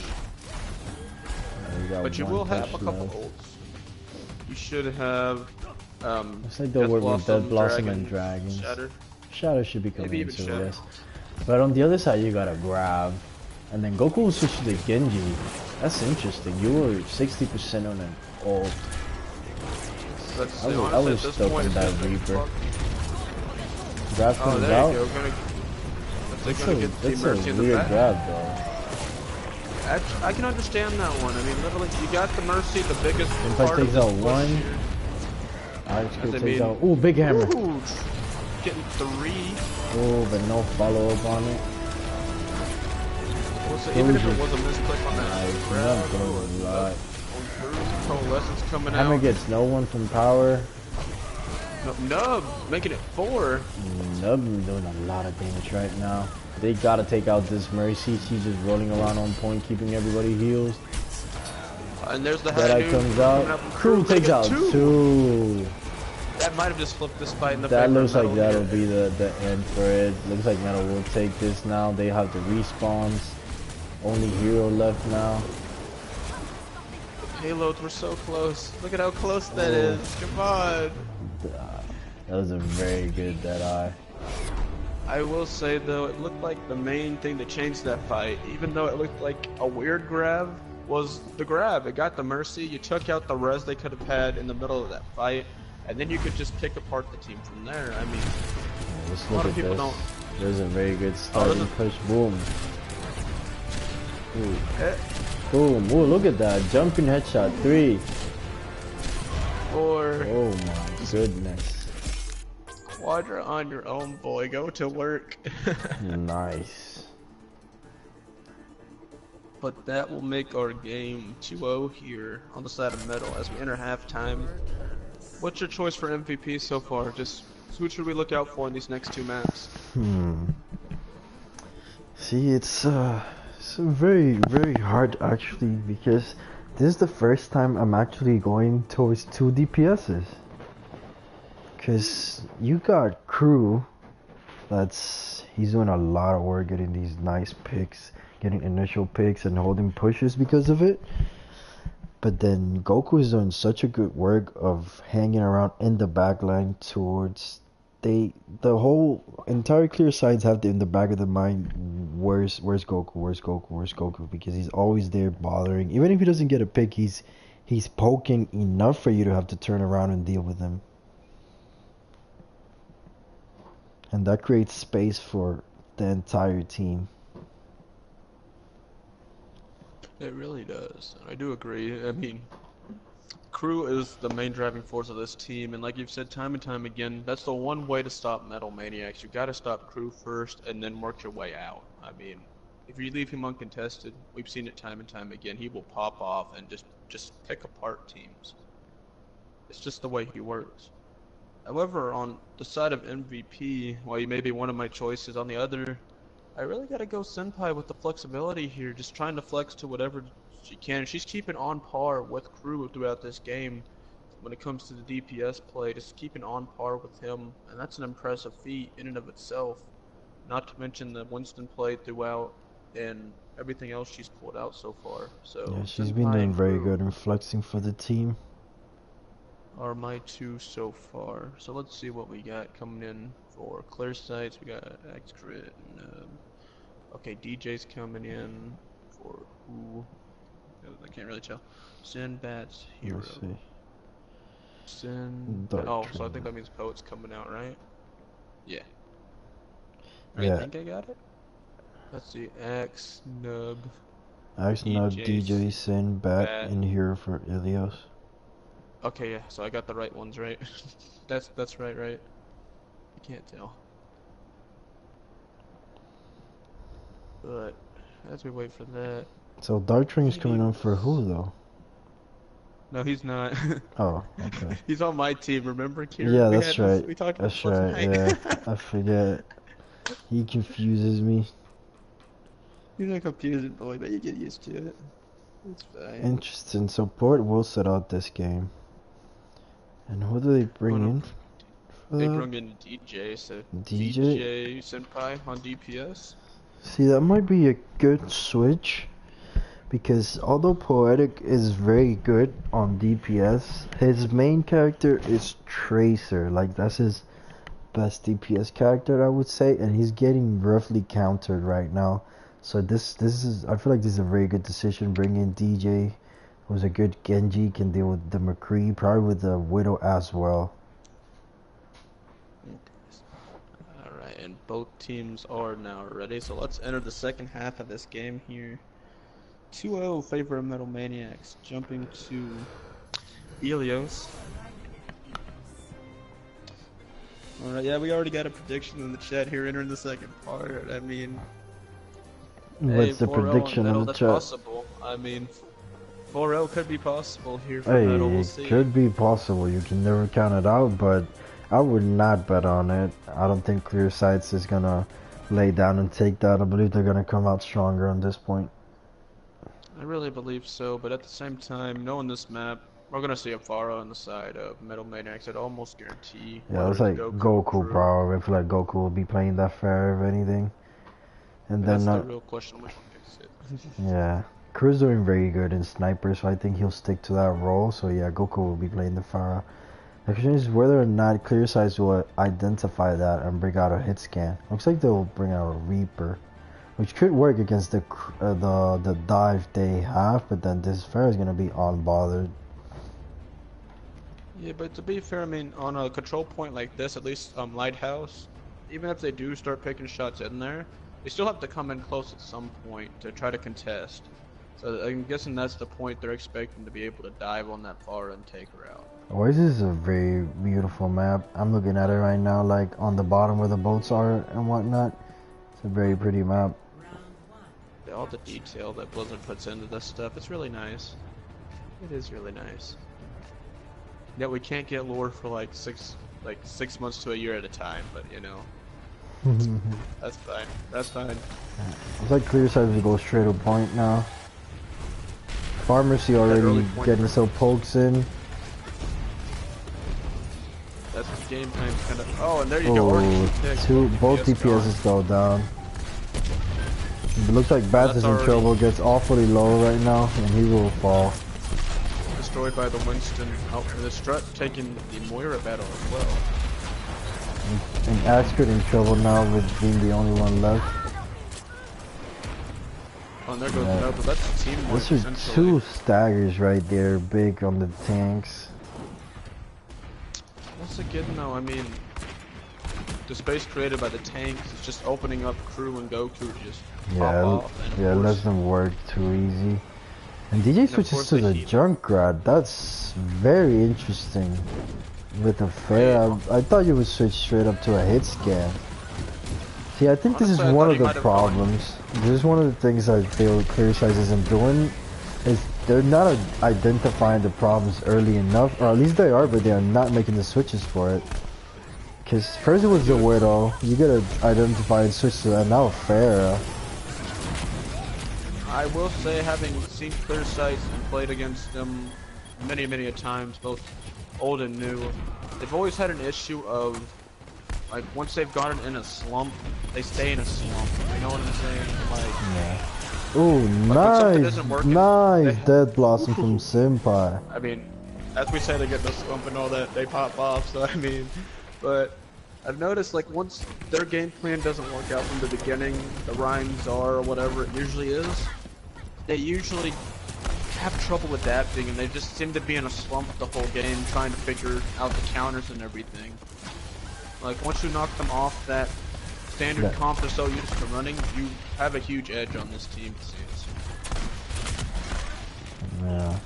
But you will have a couple ults. You should have. Looks like they'll work with Dead Blossom and Dragons. Shatter should be coming into this. But on the other side, you got a grab. And then Goku will switch to the Genji. That's interesting. You were 60% on an ult. I was stuck on that Reaper. Grab comes out. That's a weird grab though. I can understand that one. I mean, literally, you got the Mercy, the biggest part of this one. Takes out. Ooh, big hammer. Ooh, getting 3. Oh, but no follow up on it. Well, so even if it was a misclick on that, Coalescence coming out. Hammer gets no one from power. Nub making it 4. Nub doing a lot of damage right now. They gotta take out this Mercy. She's just rolling around on point, keeping everybody healed. And there's the Deadeye comes out. Crew takes out 2. That might have just flipped this fight in the That looks like that'll be the end for it. Looks like Metal will take this now. They have the respawns. Only hero left now. The payloads were so close. Look at how close that is. Come on. That was a very good Deadeye. I will say though, it looked like the main thing that changed that fight, even though it looked like a weird grab, was the grab. It got the Mercy. You took out the res they could have had in the middle of that fight, and then you could just pick apart the team from there. I mean, let's look at this. There's a very good starting push. Boom. Ooh. Boom. Ooh, look at that. Jumping headshot. 3. 4. Oh my goodness. Quadra on your own, boy. Go to work. Nice. But that will make our game 2-0 here on the side of Metal as we enter halftime. What's your choice for MVP so far? Just who should we look out for in these next 2 maps? See, it's very, very hard actually, because this is the first time I'm actually going towards 2 DPSs. Cause you got Crew, he's doing a lot of work getting these nice picks, getting initial picks and holding pushes because of it. But then Goku is doing such a good work of hanging around in the back line towards the whole entire clear sides have in the back of the mind, where's Goku, because he's always there bothering. Even if he doesn't get a pick, he's poking enough for you to have to turn around and deal with him. And that creates space for the entire team. It really does. I do agree. I mean, Crew is the main driving force of this team, and like you've said time and time again, that's the one way to stop Metal Maniacs. You gotta stop Crew first, and then work your way out. I mean, If you leave him uncontested, we've seen it time and time again, he will pop off and just pick apart teams. It's just the way he works. However, on the side of MVP, while he may be one of my choices, on the other, I really gotta go Senpai with the flexibility here, just trying to flex to whatever she can. She's keeping on par with Crew throughout this game when it comes to the DPS play, just keeping on par with him, and that's an impressive feat in and of itself. Not to mention the Winston play throughout and everything else she's pulled out so far. So Yeah, she's been Senpai doing and very Crew good in flexing for the team. are my two so far. So let's see what we got coming in for clear sights. We got X-Crit and okay, DJ's coming in for who? I can't really tell. Sinbad's hero. Let's see. Oh, so I think that means Poet's coming out, right? Yeah. Yeah. I think I got it. Let's see. X Nub. DJ Sin Bat in here for Ilios. Okay, yeah. So I got the right ones, right? that's right. I can't tell. But as we wait for that. So Darktring's coming on for who though? No, he's not. Oh, okay. He's on my team, remember, Kieran? Yeah, that's right. We talked about that's right, yeah. I forget. He confuses me. He's a confusing boy, but you get used to it. It's fine. Interesting. So Port will set out this game. And who do they bring in? They bring in DJ, so DJ Senpai on DPS. See, that might be a good switch. Because although Poetic is very good on DPS, his main character is Tracer. Like, that's his best DPS character, I would say. And he's getting roughly countered right now. So this is, I feel like this is a very good decision. Bring in DJ, who's a good Genji, can deal with the McCree, probably with the Widow as well. Alright, and both teams are now ready. So let's enter the second half of this game here. 2-0 favor of Metal Maniacs, jumping to Helios. Alright, yeah, we already got a prediction in the chat here entering the second part. I mean, what's the prediction in the chat? Possible. I mean, 4-0 could be possible here for hey, Metal. We'll see. It could be possible. You can never count it out, but I would not bet on it. I don't think Clear Sights is gonna lay down and take that. I believe they're gonna come out stronger on this point. I really believe so, but at the same time, knowing this map, we're gonna see a Pharah on the side of Metal Maniacs. I'd almost guarantee. Yeah, it's like Goku, bro. I feel like Goku will be playing that fair, if anything. And then that's the real question: which one picks it? Yeah, Crew's doing very good in Sniper, so I think he'll stick to that role. So yeah, Goku will be playing the Pharah. The question is whether or not Clear Sights will identify that and bring out a hit scan. Looks like they'll bring out a Reaper, which could work against the dive they have, but then this Pharah is gonna be unbothered. Yeah, but to be fair, I mean, on a control point like this, at least Lighthouse, even if they do start picking shots in there, they still have to come in close at some point to try to contest. So I'm guessing that's the point they're expecting, to be able to dive on that far and take her out. Oasis is a very beautiful map. I'm looking at it right now, like on the bottom where the boats are and whatnot. It's a very pretty map. All the detail that Blizzard puts into this stuff, it's really nice. It is really nice. Yeah, we can't get lore for like six months to a year at a time, but you know, that's fine. That's fine. It's like Clear Sight to go straight to point now. Pharmacy already getting some pokes in. That's the game time kind of. Oh, and there you go. Both DPSs go down. It looks like Bats is in trouble. Gets awfully low right now, and he will fall. Destroyed by the Winston. Oh, the Strut taking the Moira battle as well. And Askert in trouble now with being the only one left. Oh, and there goes Noble. That's teamwork. Those are two staggers right there, big on the tanks. Once again, though, I mean, the space created by the tanks is just opening up Crew and Goku to just pop off. Yeah, it lets them work too easy. And DJ switches to the Junkrat. That's very interesting. With the fair, I thought you would switch straight up to a hit scan. See, I think this is Honestly, I one thought of he the might have gone. problems. This is one of the things I feel Clearsize isn't doing, is they're not identifying the problems early enough, or at least they are, but they are not making the switches for it. Because first it They was the do it. Widow, you gotta identify and switch to that, now Pharah. I will say, having seen Clear Sights and played against them many, many a times, both old and new, they've always had an issue of, like, once they've gotten in a slump, they stay in a slump. You know what I'm saying? Yeah. Ooh, Like when something nice, isn't working, nice they, Dead Blossom from ooh, Senpai. I mean, as we say, they get the slump and all that, they pop off, so I mean, but I've noticed, like, once their game plan doesn't work out from the beginning, the rhymes are, or whatever it usually is, they usually have trouble adapting, and they just seem to be in a slump the whole game, trying to figure out the counters and everything. Like, once you knock them off that standard comp they're so used to running, you have a huge edge on this team, it seems. Yeah.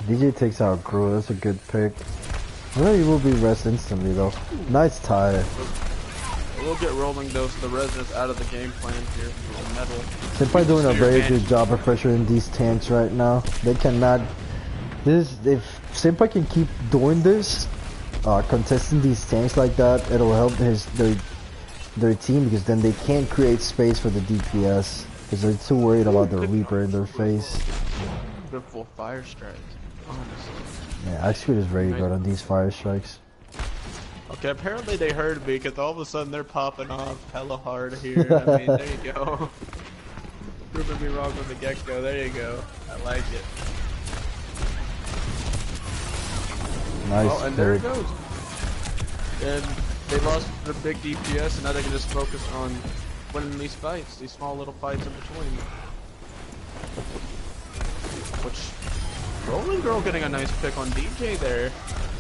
DJ takes out Crew, that's a good pick. Well, he will be rest instantly though. Nice tie. We'll get rolling though, so the residents out of the game plan here for the metal. Senpai doing a very good job of pressuring these tanks right now. They cannot. If Senpai can keep doing this, contesting these tanks like that, it'll help their team, because then they can't create space for the DPS because they're too worried about the Reaper in their face. Good full fire strike, honestly. Yeah, X-Squid is very good on these fire strikes. Okay, apparently they heard me, because all of a sudden they're popping off hella hard here. I mean, there you go. Proving me wrong from the get-go, there you go. I like it. Nice. Oh, and there it goes. And they lost the big DPS, and now they can just focus on winning these fights, these small little fights in between. Which, Rolling Girl getting a nice pick on DJ there.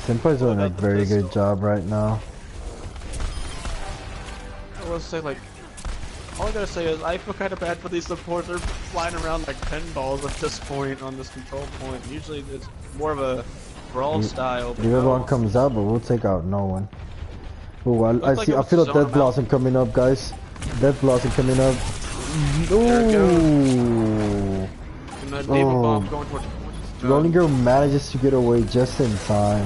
Senpai's doing a very good job right now. I will say, like, all I gotta say is I feel kind of bad for these supports. They're flying around like pinballs at this point on this control point. Usually it's more of a brawl style. Leave everyone comes out, but we'll take out no one. Ooh, I feel a Dead Blossom coming up, guys. Dead Blossom coming up. Ooh. And the Diva Bomb going towards Rolling Girl manages to get away just in time.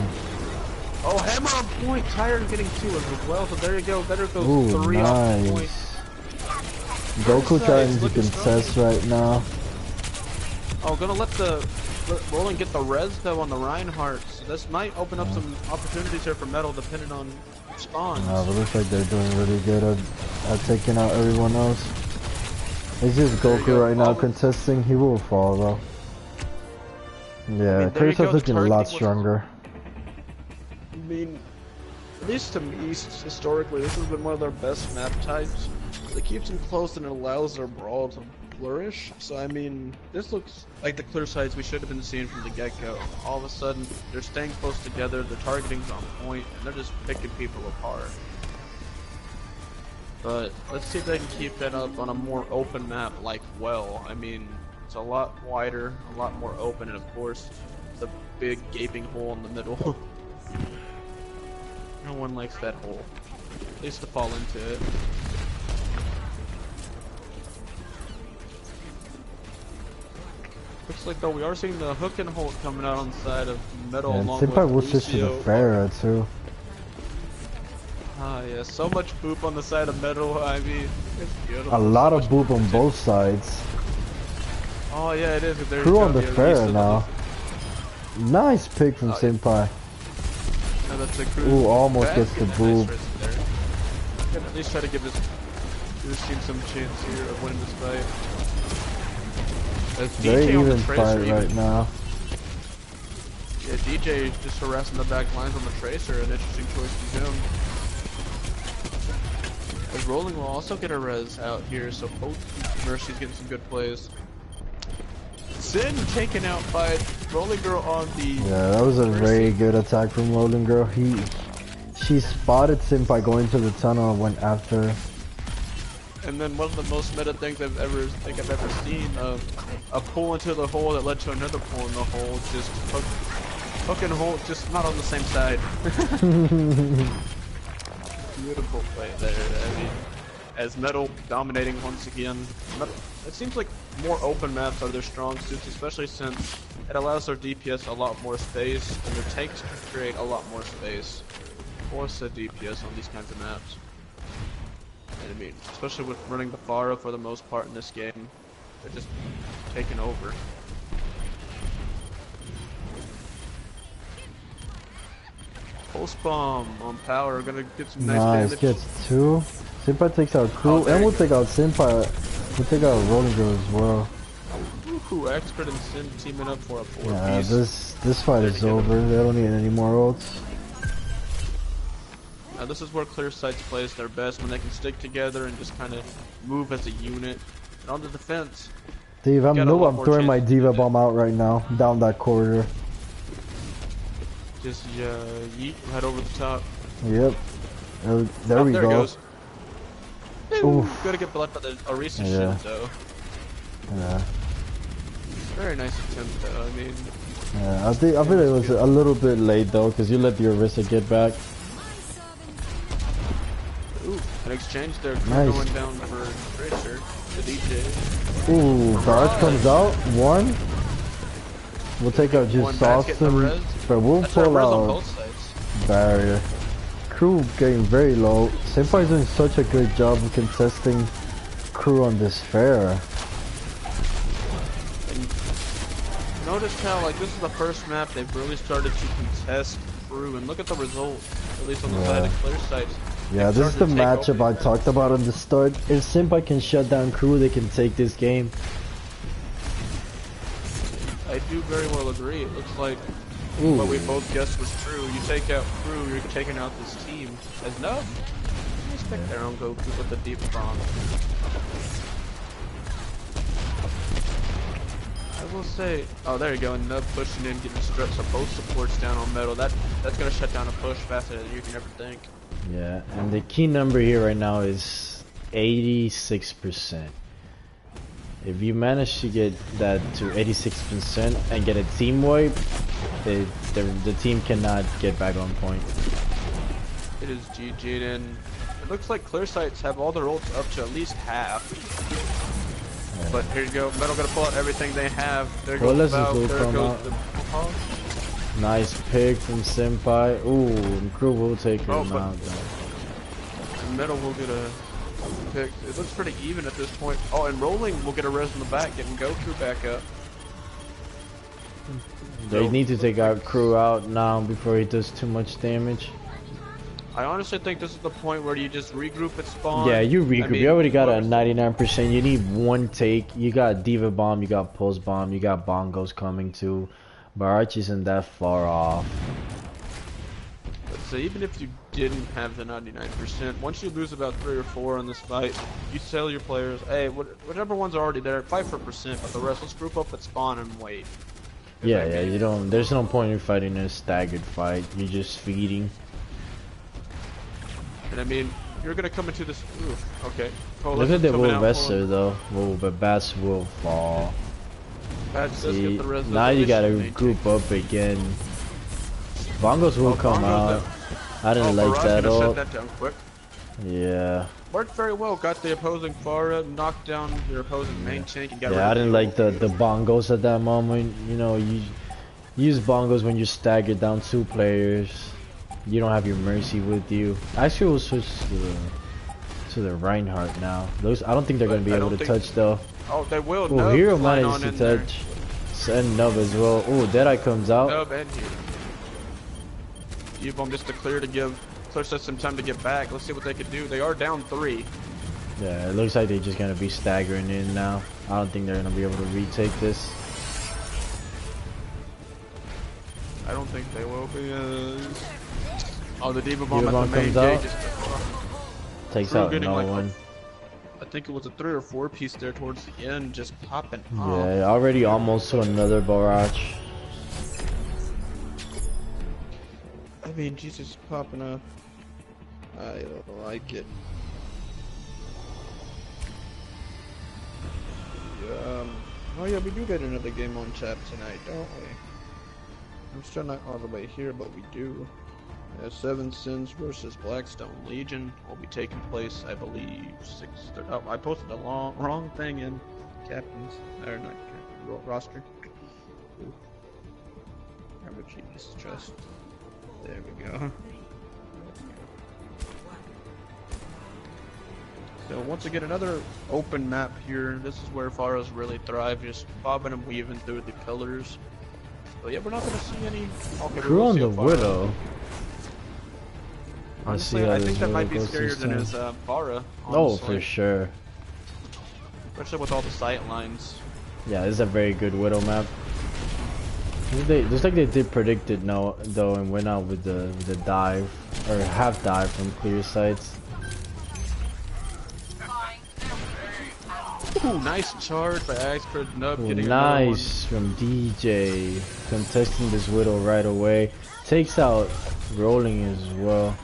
Oh, hammer on point! Tired of getting 2 as well, so there you go. Better goes Ooh, 3 nice. off point. Goku trying to contest right now. Oh, gonna let Rolling get the res though on the Reinhardt. So this might open up some opportunities here for Metal depending on spawns. But looks like they're doing really good at taking out everyone else. It's just Goku right now contesting. He will fall though. Yeah, Clearsight's looking a lot stronger. I mean, at least to me, historically, this has been one of their best map types. It keeps them close and it allows their brawl to flourish. So I mean, this looks like the clear sides we should have been seeing from the get-go. All of a sudden, they're staying close together, their targeting's on point, and they're just picking people apart. But let's see if they can keep that up on a more open map like Well. I mean, it's a lot wider, a lot more open, and of course, the big gaping hole in the middle. No one likes that hole. At least to fall into it. Looks like though we are seeing the hook and hold coming out on the side of Metal along with will switch to the Pharah too. Ah yeah, so much boop on the side of Metal, I mean, it's beautiful. A lot of boop on both sides. Oh yeah, it is. Crew on the Pharah now. Nice pick from Senpai. No, that's a crew. Ooh, almost gets the boop. Nice can at least try to give his team some chance here of winning this fight. Very even fight right now. Yeah, DJ just harassing the back lines on the Tracer, an interesting choice from him. As Rolling will also get a res out here, so both Mercy's getting some good plays. Sin taken out by Rolling Girl on the... Yeah, that was a very good attack from Rolling Girl. She spotted Senpai going to the tunnel and went after her. And then one of the most meta things I've ever seen, a pull into the hole that led to another pull in the hole, just hook and hold, just not on the same side. Beautiful play there. I mean, as Metal dominating once again. It seems like more open maps are their strong suits, especially since it allows their DPS a lot more space, and their tanks can create a lot more space for said DPS on these kinds of maps. And I mean, especially with running the Pharah for the most part in this game, they're just taking over. Pulse Bomb on Power, gonna get some nice damage. Gets 2. Senpai takes out Crew, and we'll take out Senpai. We'll take out Rolling Girl as well. Ooh, Expert and Sin teaming up for a 4 Yeah, piece. this fight is over. They don't need any more ults. Now this is where Clear Sights plays their best, when they can stick together and just kind of move as a unit. And on the defense, Dave, I'm throwing my Diva Bomb out right now, down that corridor. just yeet right over the top. Yep. There we go. go. It goes. Oof. Gotta get blood by the Orisa shield though. Yeah. Very nice attempt though, I mean. Yeah, I think it was a little bit late though, because you let the Orisa get back. Ooh, an exchange there, Nice. Going down for Tracer, the DJ. Ooh, Barrage comes out, 1. We'll take out just Austin, but we'll pull out Barrier. Crew getting very low. Senpai's doing such a good job of contesting Crew on this fair. And notice how, like, this is the first map they've really started to contest Crew, and look at the result, at least on the side of Clear Sights. Yeah, this is the matchup I talked about on the start. If Senpai can shut down Crew, they can take this game. I do very well agree. It looks like what we both guessed was true. You take out Crew, you're taking out this team. As Nub, I expect their own Goku with the deep bomb. I will say, oh there you go, and Nub pushing in, getting struck, so both supports down on Metal. That's gonna shut down a push faster than you can ever think. Yeah, and the key number here right now is 86%. If you manage to get that to 86% and get a team wipe, the team cannot get back on point. It is GG'd, and it looks like Clear Sights have all their ults up to at least half. Yeah. But here you go, Metal gonna pull out everything they have. There goes Valve, there goes the nice pick from Senpai. Ooh, and Crew will take him out though. Metal will get a pick. It looks pretty even at this point. Oh, and Rolling will get a res in the back, getting Goku back up. They need to take out Crew out now before he does too much damage. I honestly think this is the point where you just regroup at spawn. Yeah, you regroup. I mean, you already got a 99%. You need 1 take. You got Diva Bomb, you got Pulse Bomb, you got Bongos coming too. Barrage isn't that far off. So even if you didn't have the 99%, once you lose about 3 or 4 in this fight, you tell your players, hey, whatever one's already there, fight for percent, but the rest, let's group up at spawn and wait. Yeah, you don't, there's no point in fighting a staggered fight. You're just feeding. And I mean, you're gonna come into this, ooh, okay. Look at the Will Wrestler though, but Bats will fall. Bats does get the res. Now you gotta group up again. Bongos will come out. I didn't like that ult. Shut that down quick. Yeah. Worked very well. Got the opposing Pharah, knocked down your opposing main tank, and got rid of I didn't like the Bongos at that moment. You know, you use Bongos when you're staggered down 2 players. You don't have your Mercy with you. Actually, we'll switch to the Reinhardt now. Those I don't think they're gonna be able to touch though. Oh, they will. Oh, Hero managed to touch. And Nub as well. Oh, Deadeye comes out. Nub and Hero. Bomb just to clear to give Clear Sights some time to get back. Let's see what they can do. They are down 3. Yeah, it looks like they're just gonna be staggering in now. I don't think they're gonna be able to retake this. I don't think they will be. Oh, the Diva Bomb at the main comes out. just Takes out no one. I think it was a 3 or 4 piece there towards the end, just popping off. Yeah, already almost to another barrage. I mean, Jesus popping up. I don't like it. Oh yeah, we do get another game on chat tonight, don't we? I'm still not all the way here, but we do. Seven Sins versus Blackstone Legion will be taking place, I believe, 6:30. Oh, I posted the wrong thing in captains, or not captain, roster. Ooh. Remember, Jesus, trust. There we go. So once again, another open map here. This is where Pharahs really thrive, just bobbing and weaving through the pillars. But yeah, we're not gonna see any. Okay, Crew on the Widow. Honestly, I think that might be scarier than his Pharah. Oh, for sure. Especially with all the sight lines. Yeah, this is a very good Widow map. Looks like they did predict it now, though, and went out with the dive or half dive from clear sights. Ooh, nice charge by Axford Nub. Ooh, nice from DJ, contesting this Widow right away. Takes out Rolling as well.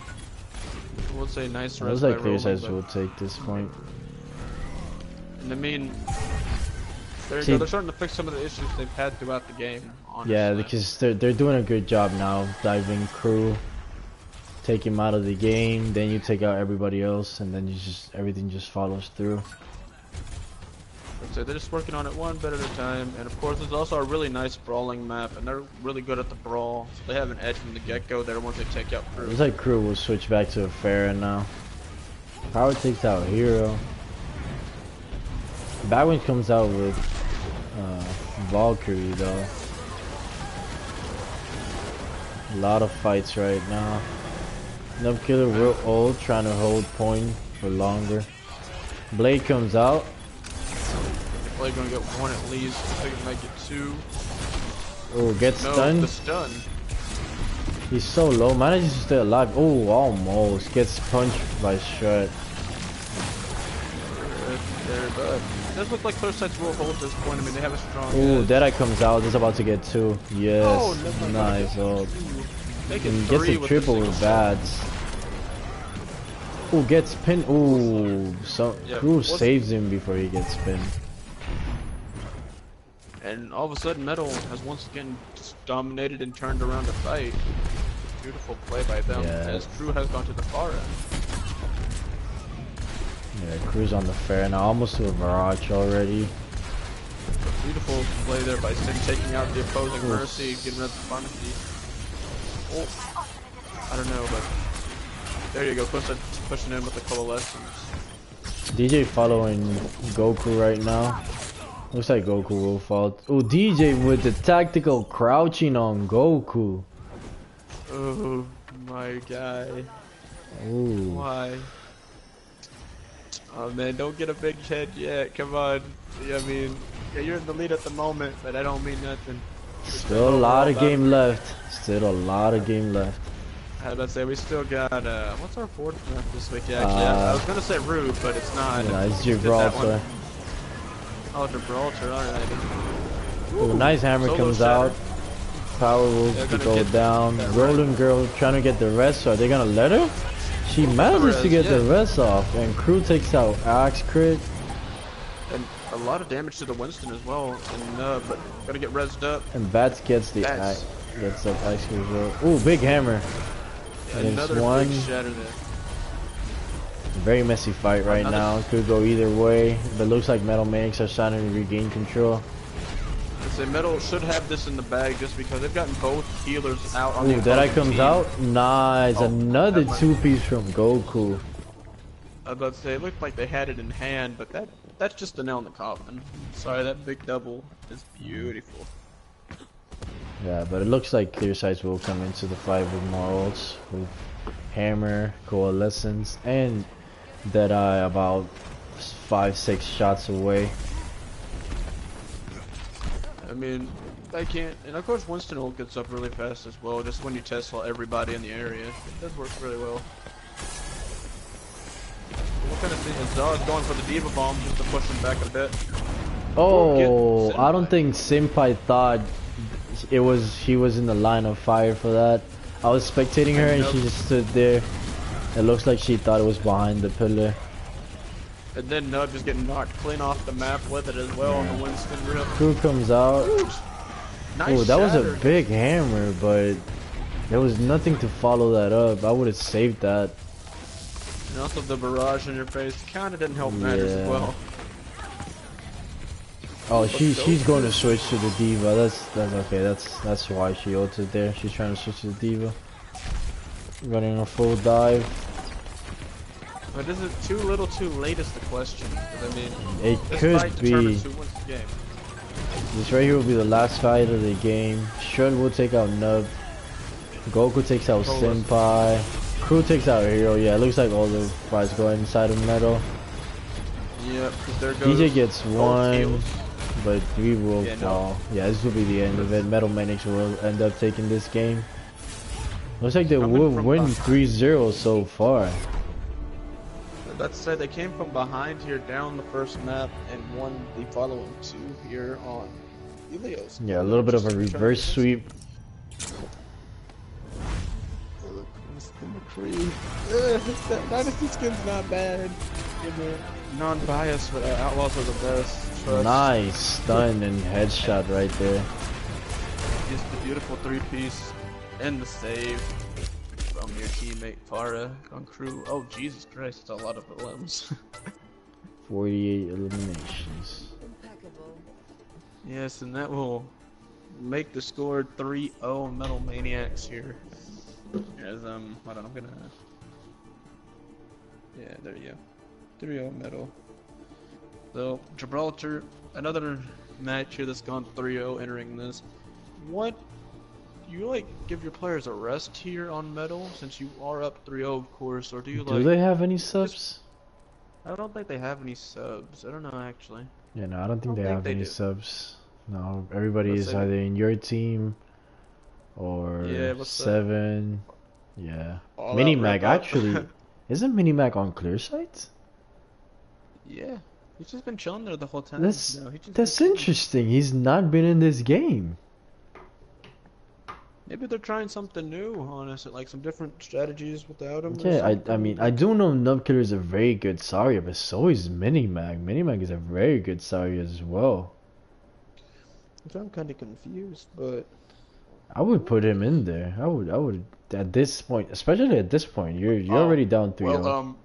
We'll say nice rest. Looks like clear sights will take this point. And I mean, they're starting to fix some of the issues they've had throughout the game. Honestly. Yeah, because they're doing a good job now, diving Crew, take him out of the game, then you take out everybody else, and then everything just follows through. So they're just working on it one bit at a time, and of course there's also a really nice brawling map, and they're really good at the brawl. So they have an edge from the get-go there once they take out Crew. Looks like Crew will switch back to a Pharah now. Power takes out Hero. Badwin comes out with Valkyrie though. A lot of fights right now. Nub Killer real old, trying to hold point for longer. Blade comes out. Blade gonna get one at least. I think it might get two. Oh, gets stunned. The stun. He's so low. Manages to stay alive. Oh, almost gets punched by Shred. But it does look like clear sights will hold this point. I mean, they have a strong. Oh, Deadeye comes out. He's about to get two. Yes, oh, nice. Oh, he gets a triple with Bats. Oh, gets pinned. Oh, so yeah, Crew saves him before he gets pinned. And all of a sudden, Metal has once again just dominated and turned around the fight. Beautiful play by them, as Crew has gone to the far end. Yeah, Crew's on the fair now, almost to a barrage already. Beautiful play there by Sin, taking out the opposing Mercy, getting rid of the pharmacy. Oh, I don't know, but there you go, pushing in with the coalescence. DJ following Goku right now. Looks like Goku will fall. Oh, DJ with the tactical crouching on Goku. Oh, my guy. Ooh. Why? Oh man, don't get a big head yet. Come on. I mean, yeah, you're in the lead at the moment, but I don't mean nothing. Still a lot of game left. Still a lot of game left. I was about to say, we still got, what's our fourth map this week? Yeah, actually, I was gonna say Rude, but it's not. Yeah, it's Gibraltar. Oh, Gibraltar, alright. Oh, nice hammer comes out. Power Wolves to go down. Rolling Girl trying to get the rest, so are they gonna let her? She manages to get the rest off, and Crew takes out Axe Crit. And a lot of damage to the Winston as well, and but gotta get rezzed up. And Bats gets the Axe Crit as well. Ooh, big hammer. Another one. Big shatter there. Very messy fight right now. Could go either way, but looks like Metal Maniacs are starting to regain control. I'd say Metal should have this in the bag just because they've gotten both healers out on the Deadeye comes out. Nice. Another two-piece from Goku. I was about to say, it looked like they had it in hand, but that's just a nail in the coffin. Sorry, that big double is beautiful. Yeah, but it looks like Clear Sights will come into the fight with more ults, with Hammer, Coalescence, and Deadeye about 5-6 shots away. I mean, they can't, and of course Winston ult gets up really fast as well, just when you test everybody in the area. It does work really well. What kind of thing is Zara's going for the Diva Bomb just to push him back a bit. Oh, I don't think Senpai thought he was in the line of fire for that. I was spectating her and she just stood there. It looks like she thought it was behind the pillar. And then Nub just getting knocked clean off the map with it as well on the Winston rip. Crew comes out. Nice that was a big hammer, but There was nothing to follow that up. I would have saved that. And also the barrage in your face kind of didn't help matters as Yeah. well. Oh, Let's go. she's going to switch to the diva. That's okay. That's why she ulted there. She's trying to switch to the diva. Running a full dive. But is it too little too late is the question. Because I mean, It this could fight be. determines who wins the game. This right here will be the last fight of the game. Shun will take out Nub. Goku takes out Senpai. Crew takes out Hero. Yeah, it looks like all the fights go inside of Metal. Yep, because there goes DJ gets one, heals. but we will fall. No. Yeah, this will be the end of it. Metal Maniacs will end up taking this game. Looks like they will win 3-0 so far. Let's say they came from behind here down the first map and won the following two here on Helios. Yeah, a little bit of a reverse sweep. McCree. That Dynasty skin's not bad. Non-biased, but Outlaws are the best. Trust. Nice stun and headshot right there. Just the beautiful three-piece and the save from your teammate Farah on crew. Oh Jesus Christ, it's a lot of limbs. 48 eliminations. Impeccable. Yes, and that will make the score 3-0 Metal Maniacs here. As hold on, I'm gonna. Yeah, there you go. 3-0 Metal. So Gibraltar, another match here that's gone 3-0 entering this. What? Do you like give your players a rest here on Metal since you are up 3-0 of course, or do you like? Do they have any subs? I don't think they have any subs. I don't know actually. Yeah, no, I don't think they have any subs. No, everybody Let's is say either in your team or Yeah, what's 7. Yeah. All Minimac out rip up. actually isn't Minimac on clear sites? Yeah, he's just been chilling there the whole time. That's No, he just that's been chilling. interesting. He's not been in this game. Maybe they're trying something new on us, like some different strategies without him. Yeah, I mean I do know Nubkiller is a very good Zarya, but so is Minimac. Minimac is a very good Zarya as well. I'm kind of confused, but I would put him in there. I would at this point, especially at this point. You're already down 3-0. Well,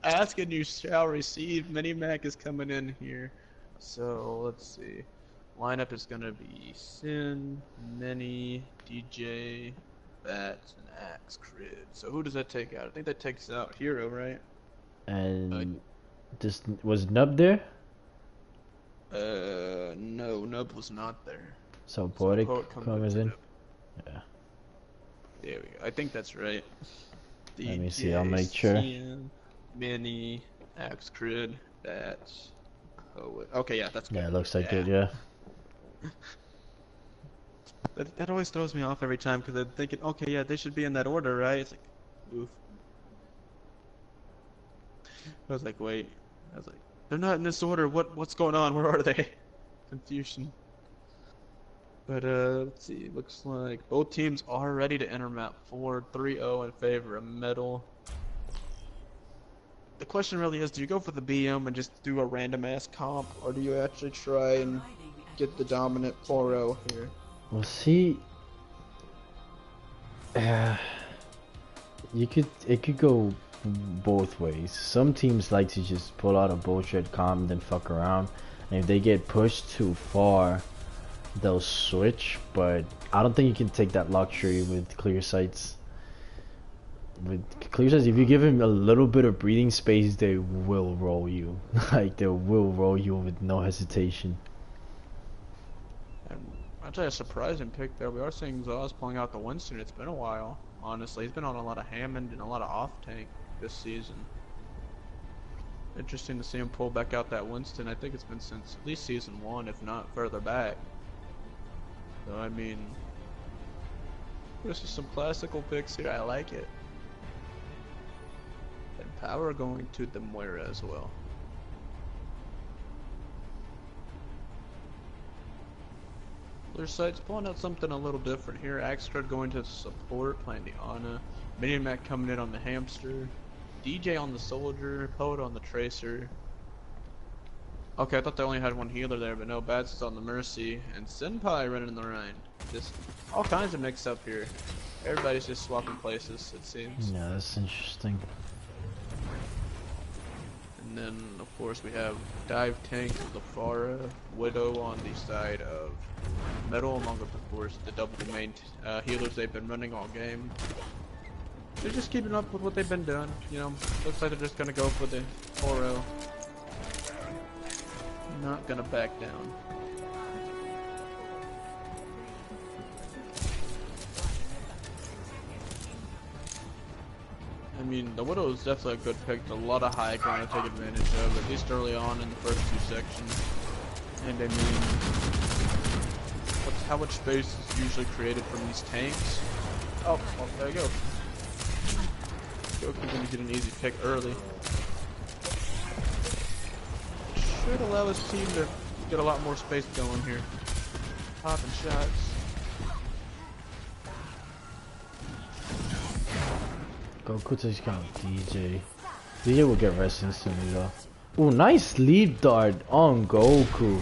ask and you shall receive. Minimac is coming in here, so let's see. Lineup is gonna be Sin, Mini, DJ, Bats, and Axe Crid. So who does that take out? I think that takes out Hero, right? And just was Nub there? No, Nub was not there. So Poetic Poet comes in. Yeah. There we go. I think that's right. Let me see. I'll make sure. Sin, Mini, Axe Crid, Bats, Poet. Okay, yeah, that's good. Yeah, it looks like it. Yeah. That always throws me off every time because I'm thinking, okay, yeah, they should be in that order, right? It's like, oof. I was like, wait. I was like, they're not in this order. What's going on? Where are they? Confusion. But let's see. Looks like both teams are ready to enter map 4, 3-0 in favor of Metal. The question really is, do you go for the BM and just do a random ass comp, or do you actually try and get the dominant 4-0 here? Well, see, it could go both ways. Some teams like to just pull out a bullshit comp and then fuck around, and if they get pushed too far, they'll switch. But I don't think you can take that luxury with clear sights. With clear sights, if you give him a little bit of breathing space, they will roll you. Like they will roll you with no hesitation. And actually a surprising pick there. We are seeing Zaz pulling out the Winston. It's been a while, honestly. He's been on a lot of Hammond and a lot of off-tank this season. Interesting to see him pull back out that Winston. I think it's been since at least season 1, if not further back. So, I mean, this is some classical picks here. I like it. And power going to the Moira as well. Their side's pulling out something a little different here. Axcard going to support, playing the Ana. Minimac coming in on the Hamster. DJ on the Soldier. Poet on the Tracer. Okay, I thought they only had one healer there, but no, Bats is on the Mercy, and Senpai running the Rhine. Just all kinds of mix up here. Everybody's just swapping places, it seems. Yeah, that's interesting. And then, of course, we have Dive Tank, Lafara, Widow on the side of Metal, along with, of course, the double main healers they've been running all game. They're just keeping up with what they've been doing, you know. Looks like they're just gonna go for the Oro. Not gonna back down. I mean, the Widow is definitely a good pick. A lot of high ground to take advantage of, at least early on in the first two sections. And I mean, how much space is usually created from these tanks? Oh, well, there you go. Goku's gonna get an easy pick early. Should allow his team to get a lot more space going here. Popping shots. Goku takes count DJ. DJ will get rest instantly though. Ooh, nice sleep dart on Goku.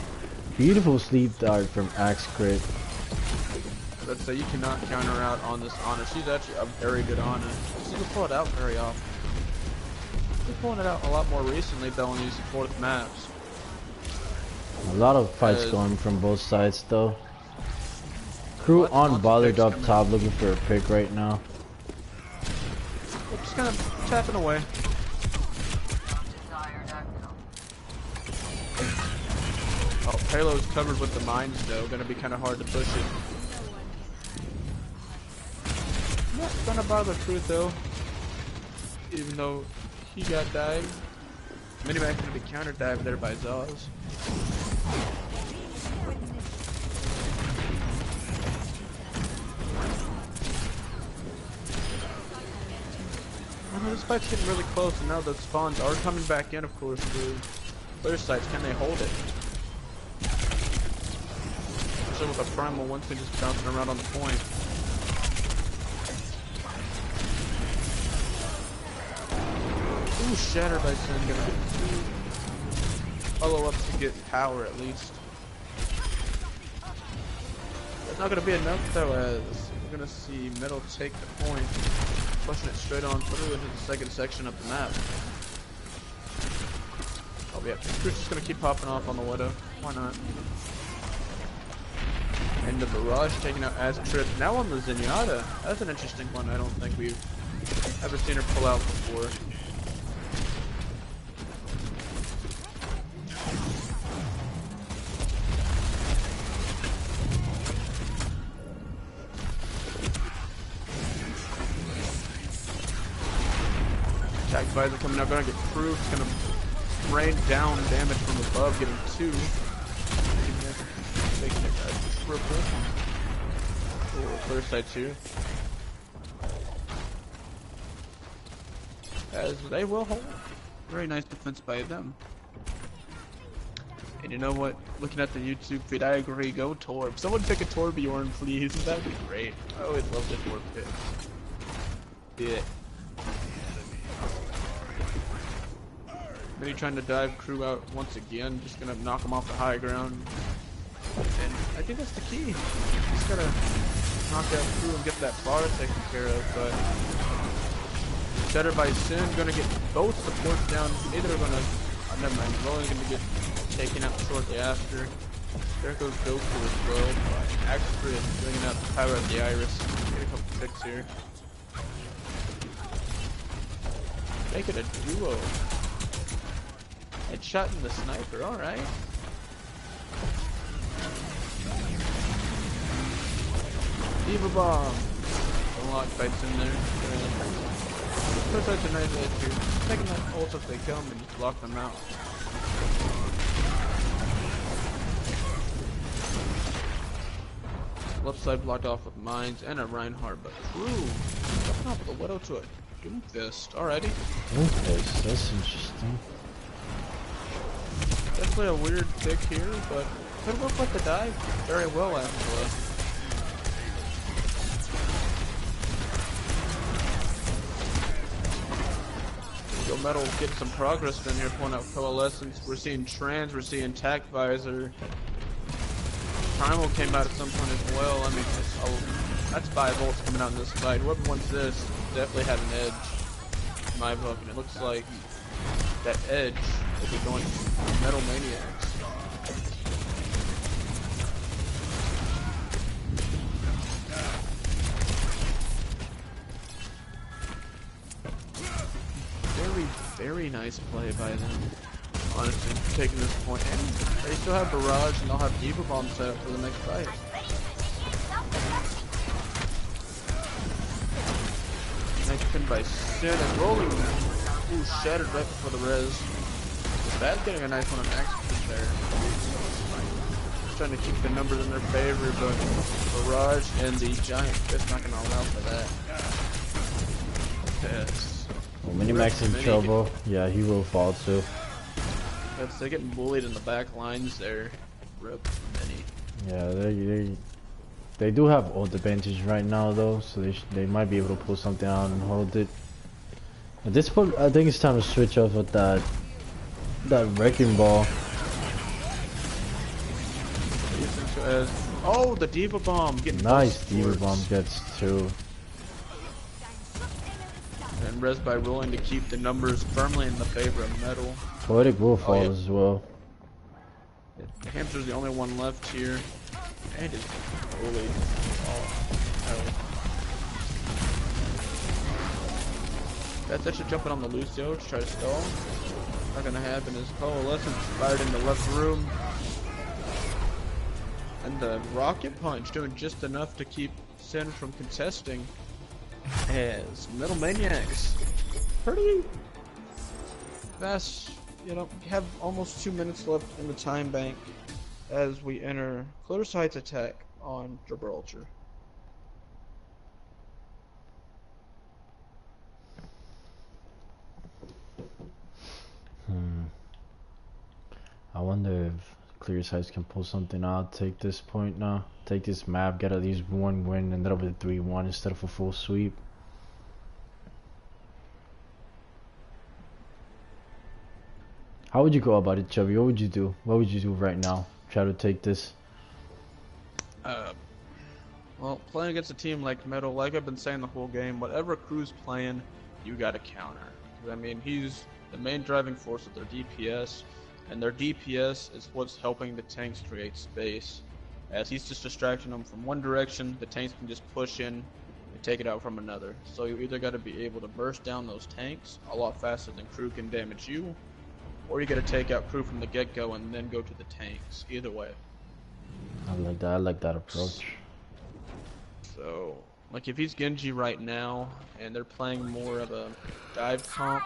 Beautiful sleep dart from Axe Crit. Let's say you cannot counter out on this Ana. She's actually a very good Ana. She doesn't pull it out very often. She's pulling it out a lot more recently though on these fourth maps. A lot of fights going from both sides though. Crew on Ballard up top looking for a pick right now. We're just kind of tapping away. Oh, Halo's covered with the mines though. Gonna be kind of hard to push it. Not gonna bother Truth though. Even though he got dived. Minimac's gonna be counter dived there by Zaz. This fight's getting really close, and now the spawns are coming back in, of course, to clear sites. Can they hold it? So with a primal, one thing just bouncing around on the point. Ooh, Shatter by Sin gonna get two follow-ups to get power at least. That's not gonna be enough though, as we're gonna see Metal take the point. Pushing it straight on through into the second section of the map. Oh yeah, Crew's just gonna keep popping off on the Widow. Why not? And the Barrage taking out Trip. Now on the Zenyatta. That's an interesting one. I don't think we've ever seen her pull out before. Attack Visor coming out, gonna get Crew. It's gonna rain down damage from above, getting two. Making it a triple. Cool, clear side two. As they will hold. Very nice defense by them. And you know what? Looking at the YouTube feed, I agree. Go Torb. Someone pick a Torbjorn, please. That'd be great. I always love the Torb pick. Yeah. Then he's trying to dive Crew out once again, just gonna knock him off the high ground. And I think that's the key. Just gotta knock out Crew and get that bar taken care of, but Setter by Sin gonna get both supports down. Neither are gonna, never mind, Roland's gonna get taken out shortly after. There goes Goku as well, but Axford is bringing out the power of the Iris. Get a couple picks here. Make it a duo. Headshot in the sniper, alright. Diva Bomb. Unlocked fights in there. Push out a nice edge here. Taking that ult if they come and just block them out. Left side blocked off with mines and a Reinhardt, but Crew up with a Widow to a Doomfist. Alrighty. Doomfist, that's interesting. Definitely a weird pick here, but could work with the dive very well actually. Yo, Metal getting some progress in here, pulling out Coalescence. We're seeing Trans, we're seeing Tac Visor. Primal came out at some point as well. I mean, that's 5 volts coming out in this fight. Whoever wants this definitely had an edge, in my book. And it looks like that edge will be going to Metal Maniacs. Very nice play by them, honestly, taking this point. And they still have Barrage, and they'll have Diva Bomb set up for the next fight. Nice pin by Sin and rolling. Ooh, shattered right before the res. Bad's getting a nice one on X there. Just trying to keep the numbers in their favor, but Barrage and the Giant Fist not gonna allow for that. Yes. Well, Minimax in trouble. Yeah, he will fall too. Yes, they're getting bullied in the back lines there. Rip Mini. Yeah, they do have ult advantage right now though, so they might be able to pull something out and hold it. At this point, I think it's time to switch off with that Wrecking Ball. Oh, the Diva Bomb getting nice. Diva Bomb gets 2. And res by rolling to keep the numbers firmly in the favor of Metal. Poetic will fall as well. Yeah, the Hamster's the only one left here. And it's bullied. That should jump in on the Lucio to try to stall. Not gonna happen. His Coalescence fired in the left room. And the Rocket Punch doing just enough to keep Sin from contesting. As Metal Maniacs pretty fast, you know, have almost 2 minutes left in the time bank as we enter Clear Sight's attack on Gibraltar. I wonder if Clear Sights can pull something out, take this point now, take this map, get at least 1 win, and that'll be 3-1 instead of a full sweep. How would you go about it, Chubby? What would you do? What would you do right now? Try to take this. Well, playing against a team like Metal, like I've been saying the whole game, whatever Crew's playing, you gotta counter. I mean, he's the main driving force of their DPS, and their DPS is what's helping the tanks create space. As he's just distracting them from one direction, the tanks can just push in and take it out from another. So you either gotta be able to burst down those tanks a lot faster than Crew can damage you, or you gotta take out Crew from the get-go and then go to the tanks. Either way. I like that approach. So, like if he's Genji right now, and they're playing more of a dive comp,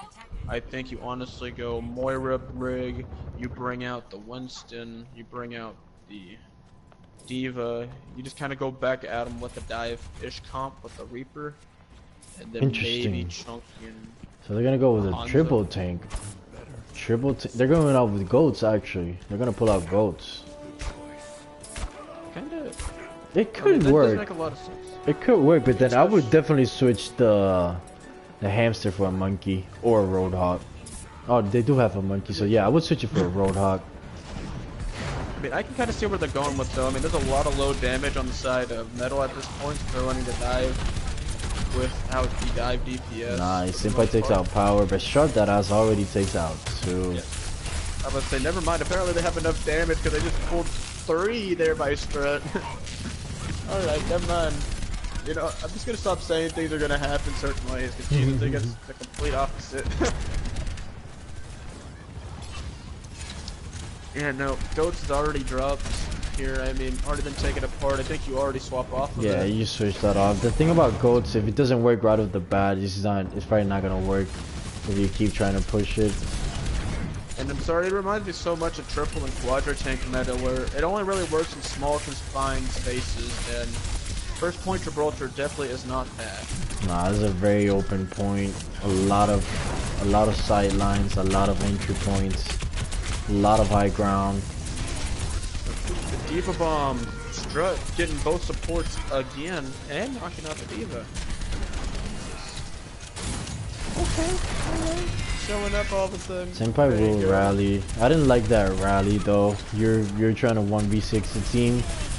I think you honestly go Moira Brig, you bring out the Winston, you bring out the Diva, you just kind of go back at him with the dive-ish comp with the Reaper, and then maybe chunk in. So they're gonna go with a triple tank. They're going out with goats actually. They're gonna pull out goats. Kinda. It could work. That does make a lot of sense. It could work, but then I would definitely switch the hamster for a monkey or a roadhog. Oh, they do have a monkey, so yeah, I would switch it for a roadhog. I mean, I can kind of see where they're going with though. I mean, there's a lot of low damage on the side of Metal at this point, so they're running to dive without the dive DPS. Nice, Senpai takes out power, but Sharp that ass already takes out 2. Yeah. I was about to say, never mind, apparently they have enough damage because they just pulled 3 there by Strut. Alright, never mind. You know, I'm just gonna stop saying things are gonna happen certain ways, because Jesus, they get the complete opposite. Yeah, no, Goats has already dropped here. I mean, already been taken apart. I think you already swap off of Yeah, it. you switch that off. The thing about Goats, if it doesn't work right off the bat, it's probably not gonna work if you keep trying to push it. And I'm sorry, it reminds me so much of triple and quadra tank meta, where it only really works in small confined spaces, and first point Gibraltar definitely is not that. Nah, this is a very open point. A lot of sight lines, a lot of entry points, a lot of high ground. The Diva Bomb, Strut getting both supports again, and knocking out the Diva. Okay, alright. showing up all of a sudden. Senpai will rally. I didn't like that rally though. You're trying to 1v6 the team.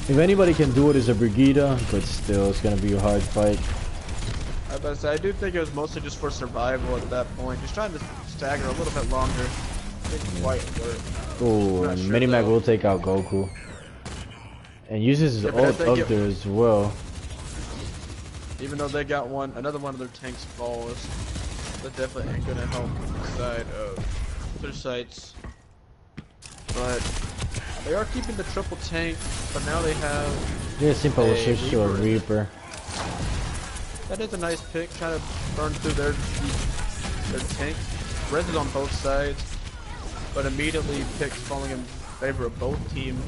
If anybody can do it, is a Brigida, but still, it's gonna be a hard fight. I do think it was mostly just for survival at that point. Just trying to stagger a little bit longer. Didn't quite work. Oh, and sure Maniac will take out Goku. And uses his ult up there as well. Even though they got another one of their tanks falls, that definitely ain't gonna help the side of their sites. But they are keeping the triple tank, but now they have. Yeah, Simple will switch to a Reaper. That is a nice pick, trying to burn through their tank. Res is on both sides, but immediately picks falling in favor of both teams.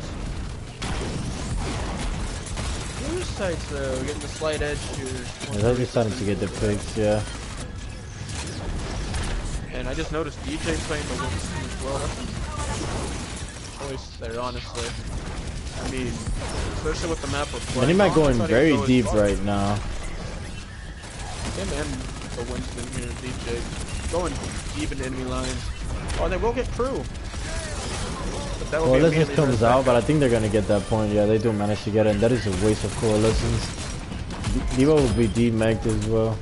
The other side's though, getting the slight edge here. Yeah, they're just starting to get the picks, yeah. And I just noticed DJ playing the Winston as well. That's a choice there, honestly. I mean, especially with the map we're playing. Maniac going very deep right now. Him and the Winston here, DJ, going deep into enemy lines. Oh, they will get crew. Coalescence comes out, but I think they're gonna get that point. Yeah, they do manage to get it, and that is a waste of Coalescence. Devo will be D-Mech as well.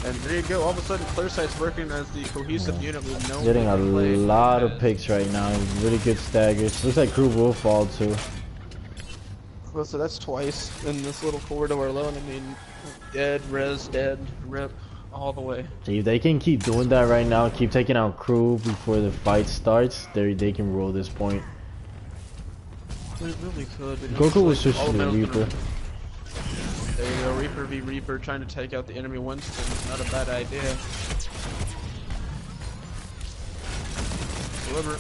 And there you go, all of a sudden Clearsight's working as the cohesive unit with no getting a lot of picks right now, really good staggers. Looks like crew will fall too. Well, so that's twice in this little corridor alone. I mean, dead, res, dead, rip, all the way. See, if they can keep doing that right now, keep taking out crew before the fight starts, they can roll this point. They really could. Goku was switch to the Reaper. There you go, Reaper v Reaper, trying to take out the enemy Winston. Not a bad idea. Deliver.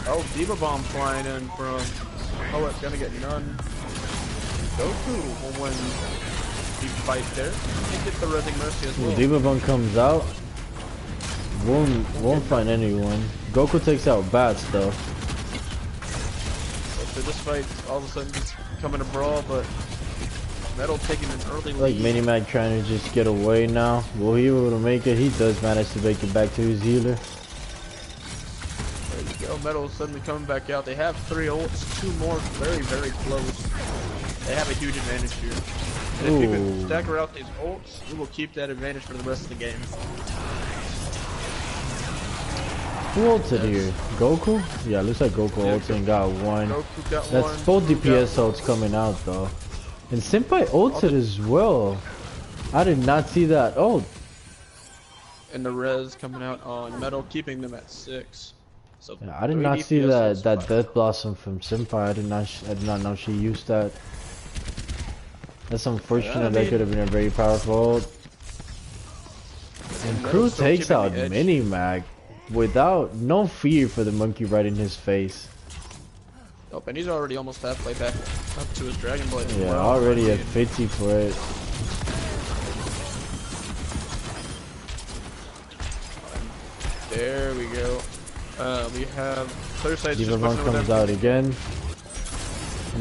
Oh, Diva Bomb flying in from. Oh, it's gonna get none. Goku will win the fight there. And get the Resing Mercy as well. Diva Bomb comes out. Won't find anyone. Goku takes out Bats though. So this fight all of a sudden just becoming a brawl, but Metal taking an early lead. Like Maniac trying to just get away now. Will he be able to make it? He does manage to make it back to his healer. There you go. Metal suddenly coming back out. They have 3 ults, 2 more very, very close. They have a huge advantage here. And if you can stagger out these ults, you will keep that advantage for the rest of the game. Who ulted here? Goku? Yeah, looks like Goku ulted and got one. Goku got That's one. both DPS ults coming out though. And Senpai ulted as well. I did not see that ult. And the res coming out on Metal, keeping them at 6. So Yeah, I did not see that Death Blossom from Senpai. I did not know she used that. That's unfortunate. That could have been a very powerful ult. And Crew takes out Mini-Mag without no fear for the monkey right in his face. Oh, and he's already almost halfway back up to his Dragon Blade. Yeah, already at 50 for it. There we go. We have Clearsight's Diva just Bomb pushing comes them. out again.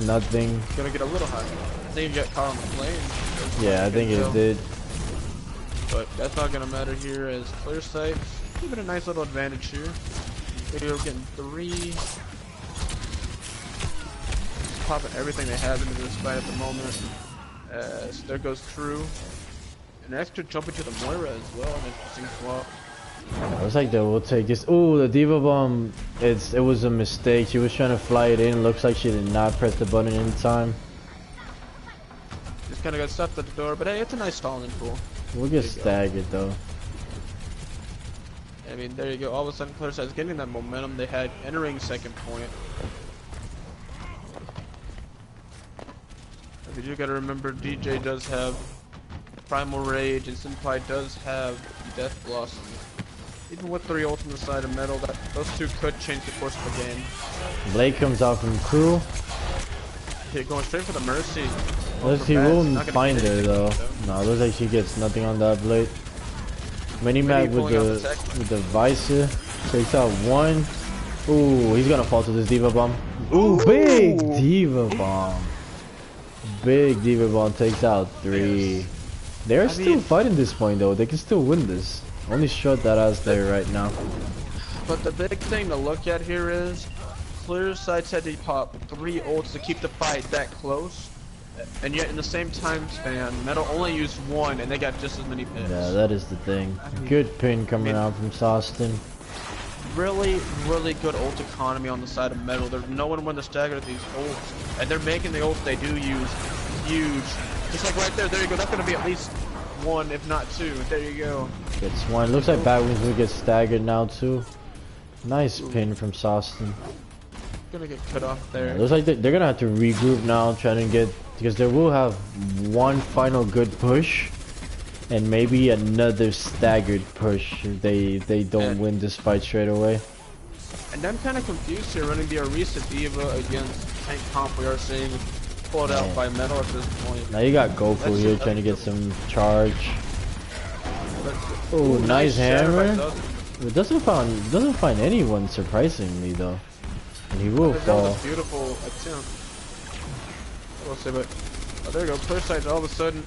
Nothing. Gonna get a little high. I think you got caught on the plane. Yeah, I think it did. But that's not gonna matter here as Clearsight keeping a nice little advantage here. We're getting 3. Popping everything they have into this fight at the moment. So there goes True. An extra jump into the Moira as well. An interesting swap. Looks like they will take this. Ooh, the Diva Bomb. It was a mistake. She was trying to fly it in. Looks like she did not press the button in time. Just kind of got stopped at the door, but hey, it's a nice stalling pool. We'll get staggered though. I mean, there you go. All of a sudden, Clearsight's getting that momentum they had entering second point. But you gotta remember, DJ does have Primal Rage, and Senpai does have Death Blossom. Even with 3 ults on the side of Metal, those 2 could change the course of the game. Blade comes out from Crew. Okay, going straight for the Mercy. He won't find her though. No, looks like she gets nothing on that Blade. Mini-Mag with the Visor takes out 1. Ooh, he's gonna fall to this Diva Bomb. Ooh, big Diva Bomb. Big Diva Bomb takes out 3. They're still fighting this point though. They can still win this. Only shot that ass there right now. But the big thing to look at here is Clear Sights had to pop 3 ults to keep the fight that close, and yet in the same time span, Metal only used 1 and they got just as many picks. Yeah, that is the thing. Good pin coming out from Sawston. Really, really good ult economy on the side of Metal. They're knowing when to stagger these ults, and they're making the ults they do use huge. Just like right there, there you go. That's gonna be at least 1, if not 2. There you go. Gets one. Looks like Batwings will get staggered now too. Nice pin from Sawston. Gonna get cut off there. Yeah, looks like they're gonna have to regroup now, trying to get, because they will have one final good push, and maybe another staggered push if they don't win this fight straight away. And I'm kind of confused here, running the Orisa Diva against Tank Comp. We are seeing pulled out by Metal at this point. Now you got Goku here trying to get some charge. Oh, nice hammer. It doesn't find anyone surprisingly though. And he will fall. That was a beautiful attempt. I will say, but there you go. Clear Sight all of a sudden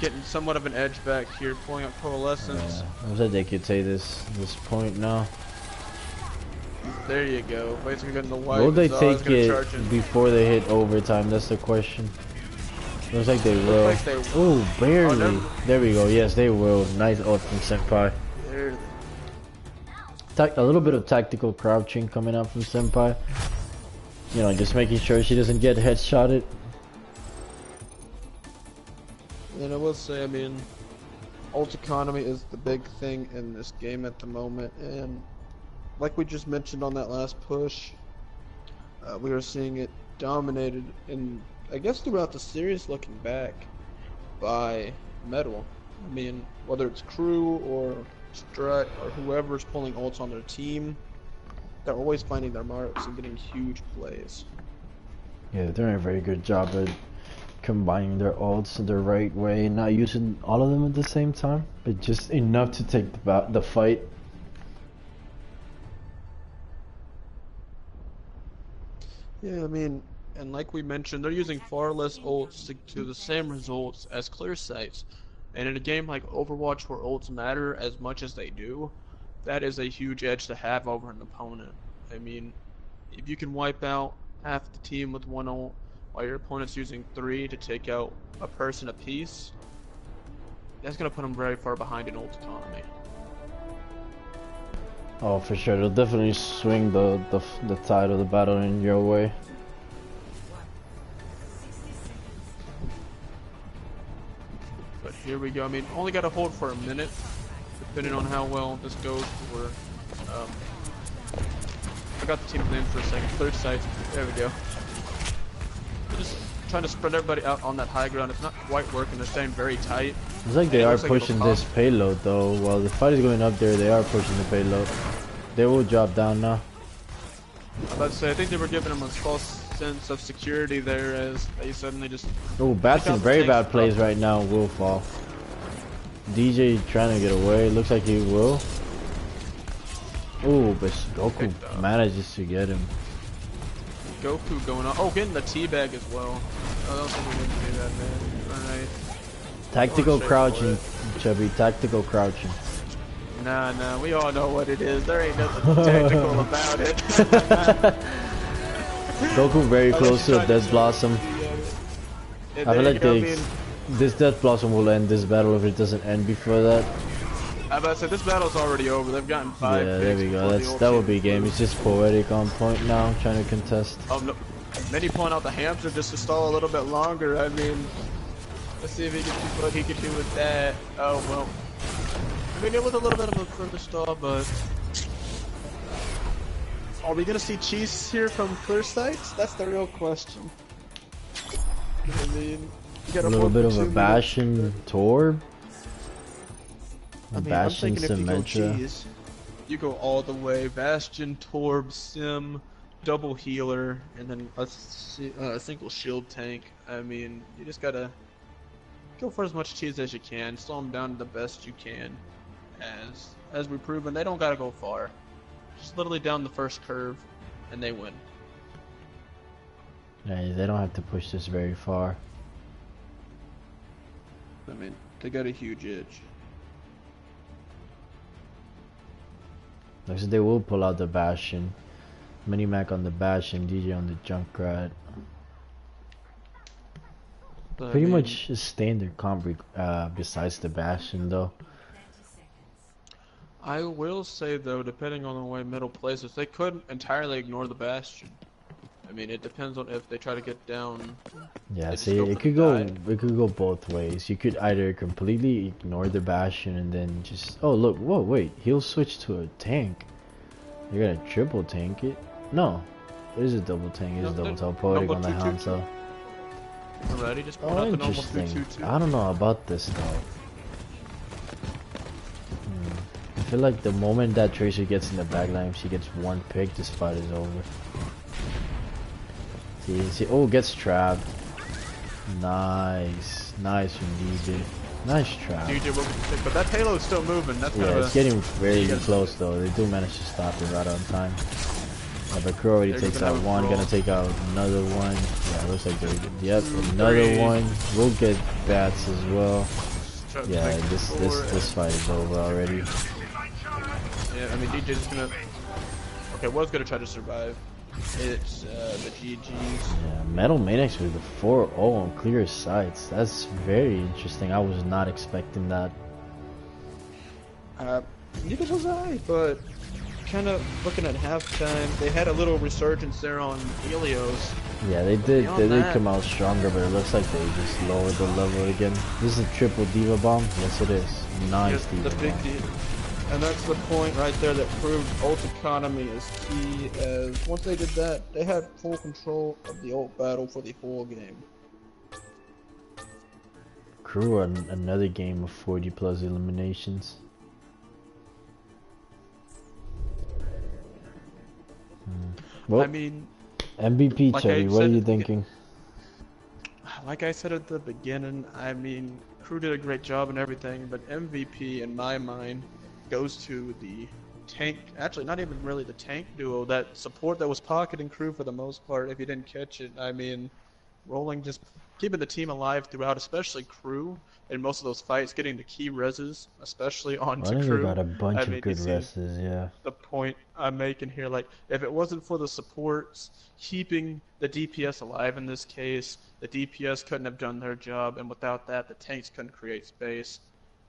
getting somewhat of an edge back here, pulling out Coalescence. Yeah, looks like they could take this point now. There you go. Basically getting the white. Will they take it before they hit overtime? That's the question. Looks like they will. Oh, barely. Oh, there we go. Yes, they will. Nice ult from Senpai. A little bit of tactical crouching coming out from Senpai. You know, just making sure she doesn't get headshotted. And I will say, I mean, ult economy is the big thing in this game at the moment, and like we just mentioned on that last push, we are seeing it dominated in, I guess, throughout the series, looking back, by Metal. I mean, whether it's Crew or Strut or whoever's pulling ults on their team, they're always finding their marks and getting huge plays. Yeah, they're doing a very good job at combining their ults the right way, not using all of them at the same time, but just enough to take the fight. Yeah, I mean, and like we mentioned, they're using far less ults to do the same results as Clear Sights. And in a game like Overwatch where ults matter as much as they do, that is a huge edge to have over an opponent. I mean, if you can wipe out half the team with 1 ult, while your opponent's using 3 to take out a person apiece, that's going to put them very far behind in ult economy. Oh, for sure. It'll definitely swing the tide of the battle in your way. But here we go. I mean, only got to hold for a minute, depending on how well this goes for, I got the team's name for a second. Clear Sights. There we go. They're just trying to spread everybody out on that high ground. It's not quite working. They're staying very tight. It's like they are pushing this payload though. While the fight is going up there, they are pushing the payload. They will drop down now. I'm about to say, I think they were giving them a false sense of security there as they suddenly just... Oh, Batson very bad plays right now. Will fall. DJ trying to get away. Looks like he will. Oh, but Goku manages to get him. Goku going on. Oh, getting the teabag as well. I don't think we didn't do that, man. Alright. Tactical crouching, Chubby. Tactical crouching. Nah, we all know what it is. There ain't nothing tactical about it. Goku very close to a Death Blossom. I feel like this Death Blossom will end this battle if it doesn't end before that. I about to say, this battle's already over. They've gotten 5. Yeah, there we go. That would be game. It's just poetic on point now, trying to contest. Oh no. Then he point out the hamster just to stall a little bit longer. I mean, let's see if he can do what he can do with that. Oh well. I mean, it was a little bit of a further stall, but are we gonna see cheese here from Clear Sights? That's the real question. I mean, you got a little bit of a Bastion Torb. I mean, Bastion I'm thinking if you go Symmetra. cheese, you go all the way. Bastion, Torb, Sim, double healer, and then a single shield tank. I mean, you just gotta go for as much cheese as you can, slow them down to the best you can. As we've proven, they don't gotta go far. Just literally down the first curve, and they win. Yeah, they don't have to push this very far. I mean, they got a huge edge. Looks like they will pull out the Bastion. Mini-Mac on the Bastion, DJ on the Junkrat. But I Pretty mean, much a standard comp besides the Bastion though. I will say though, depending on the way middle plays, if they couldn't entirely ignore the Bastion. I mean, it depends on if they try to get down. Yeah, They just see, go for the dive. it could go both ways. You could either completely ignore the Bastion and then just, oh look, whoa, wait, he'll switch to a tank. You're gonna triple tank it? No, it is a double tank. It is a double teleporting Number on the 2-2-2. Hanzo. Alrighty, just point Oh, out the normal interesting. 3-2-2. I don't know about this though. I feel like the moment that Tracer gets in the backline, she gets one pick, this fight is over. See, oh, gets trapped. Nice, nice from DJ. Nice trap. DJ will get the pick, but that Halo is still moving. That's kind Yeah, of it's getting very Yeah, close though. They do manage to stop it right on time. Yeah, but Crow already They're takes gonna out have a one, brawl. gonna take out another one. Yeah, it looks like they're good. Yep, another Three. one. We'll get bats as well. try to Yeah, make the score. this fight is over already. Yeah, I mean DJ's gonna. Okay, was gonna try to survive. It's the GGs. Yeah, Metal Maniacs with the 4-0 on clear sights. That's very interesting. I was not expecting that. Neither was I, but kind of looking at halftime, they had a little resurgence there on Helios. Yeah, they did. Beyond They did that- come out stronger, but it looks like they just lowered the level again. This is a triple diva bomb. Yes, it is. Nice Yes, diva the big bomb. deal. And that's the point right there that proved ult economy is key, as once they did that, they had full control of the ult battle for the whole game. Crew another game of 40 plus eliminations. Well, I mean, MVP like Cherry, I what are said you at the thinking? like I said at the beginning, I mean, Crew did a great job and everything, but MVP in my mind goes to the tank, actually not even really the tank duo, that support that was pocketing Crew for the most part if you didn't catch it. I mean, rolling just keeping the team alive throughout, especially Crew in most of those fights, getting the key reses, especially onto Running Crew. got a bunch I of mean, good you see rests, yeah. the point I'm making here. Like, if it wasn't for the supports keeping the DPS alive in this case, the DPS couldn't have done their job, and without that, the tanks couldn't create space.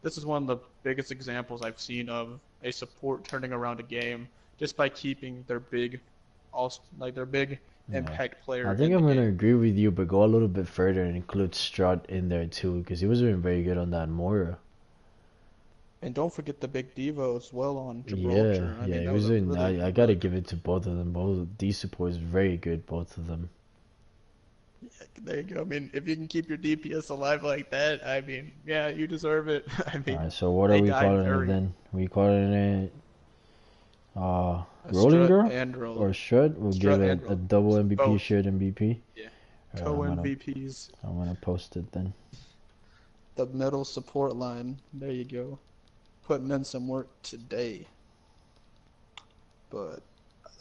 This is one of the biggest examples I've seen of a support turning around a game just by keeping their big, Yeah. impact player. I think in I'm the gonna game. agree with you, but go a little bit further and include Strut in there too, because he was doing very good on that Moira. And don't forget the big Devo as well on Yeah, Gibraltar. I yeah, mean, he that was was a doing. really, I gotta really give it to both of them. Both of these supports very good, both of them. There you go. I mean, if you can keep your DPS alive like that, I mean, yeah, you deserve it. I mean, Alright, so what are they we died calling it very then? We calling it a Rolling strut Girl and roll. or Strut? We'll Strut give it and a roll. double MVP, Both. shared MVP. Yeah. Alright, Co-MVPs. I'm gonna post it then. The middle support line. There you go. Putting in some work today. But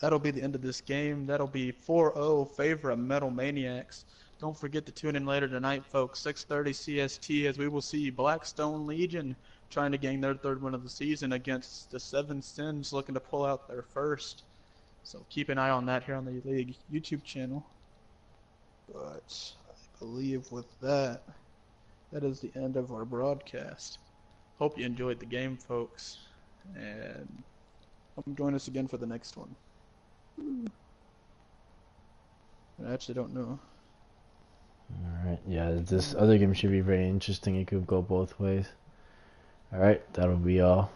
that'll be the end of this game. That'll be 4-0 favor of Metal Maniacs. Don't forget to tune in later tonight, folks. 6:30 CST, as we will see Blackstone Legion trying to gain their third win of the season against the Seven Sins, looking to pull out their first. So keep an eye on that here on the League YouTube channel. But I believe with that, that is the end of our broadcast. Hope you enjoyed the game, folks. And come join us again for the next one. I actually don't know. Alright, yeah, this other game should be very interesting. It could go both ways. Alright, that'll be all.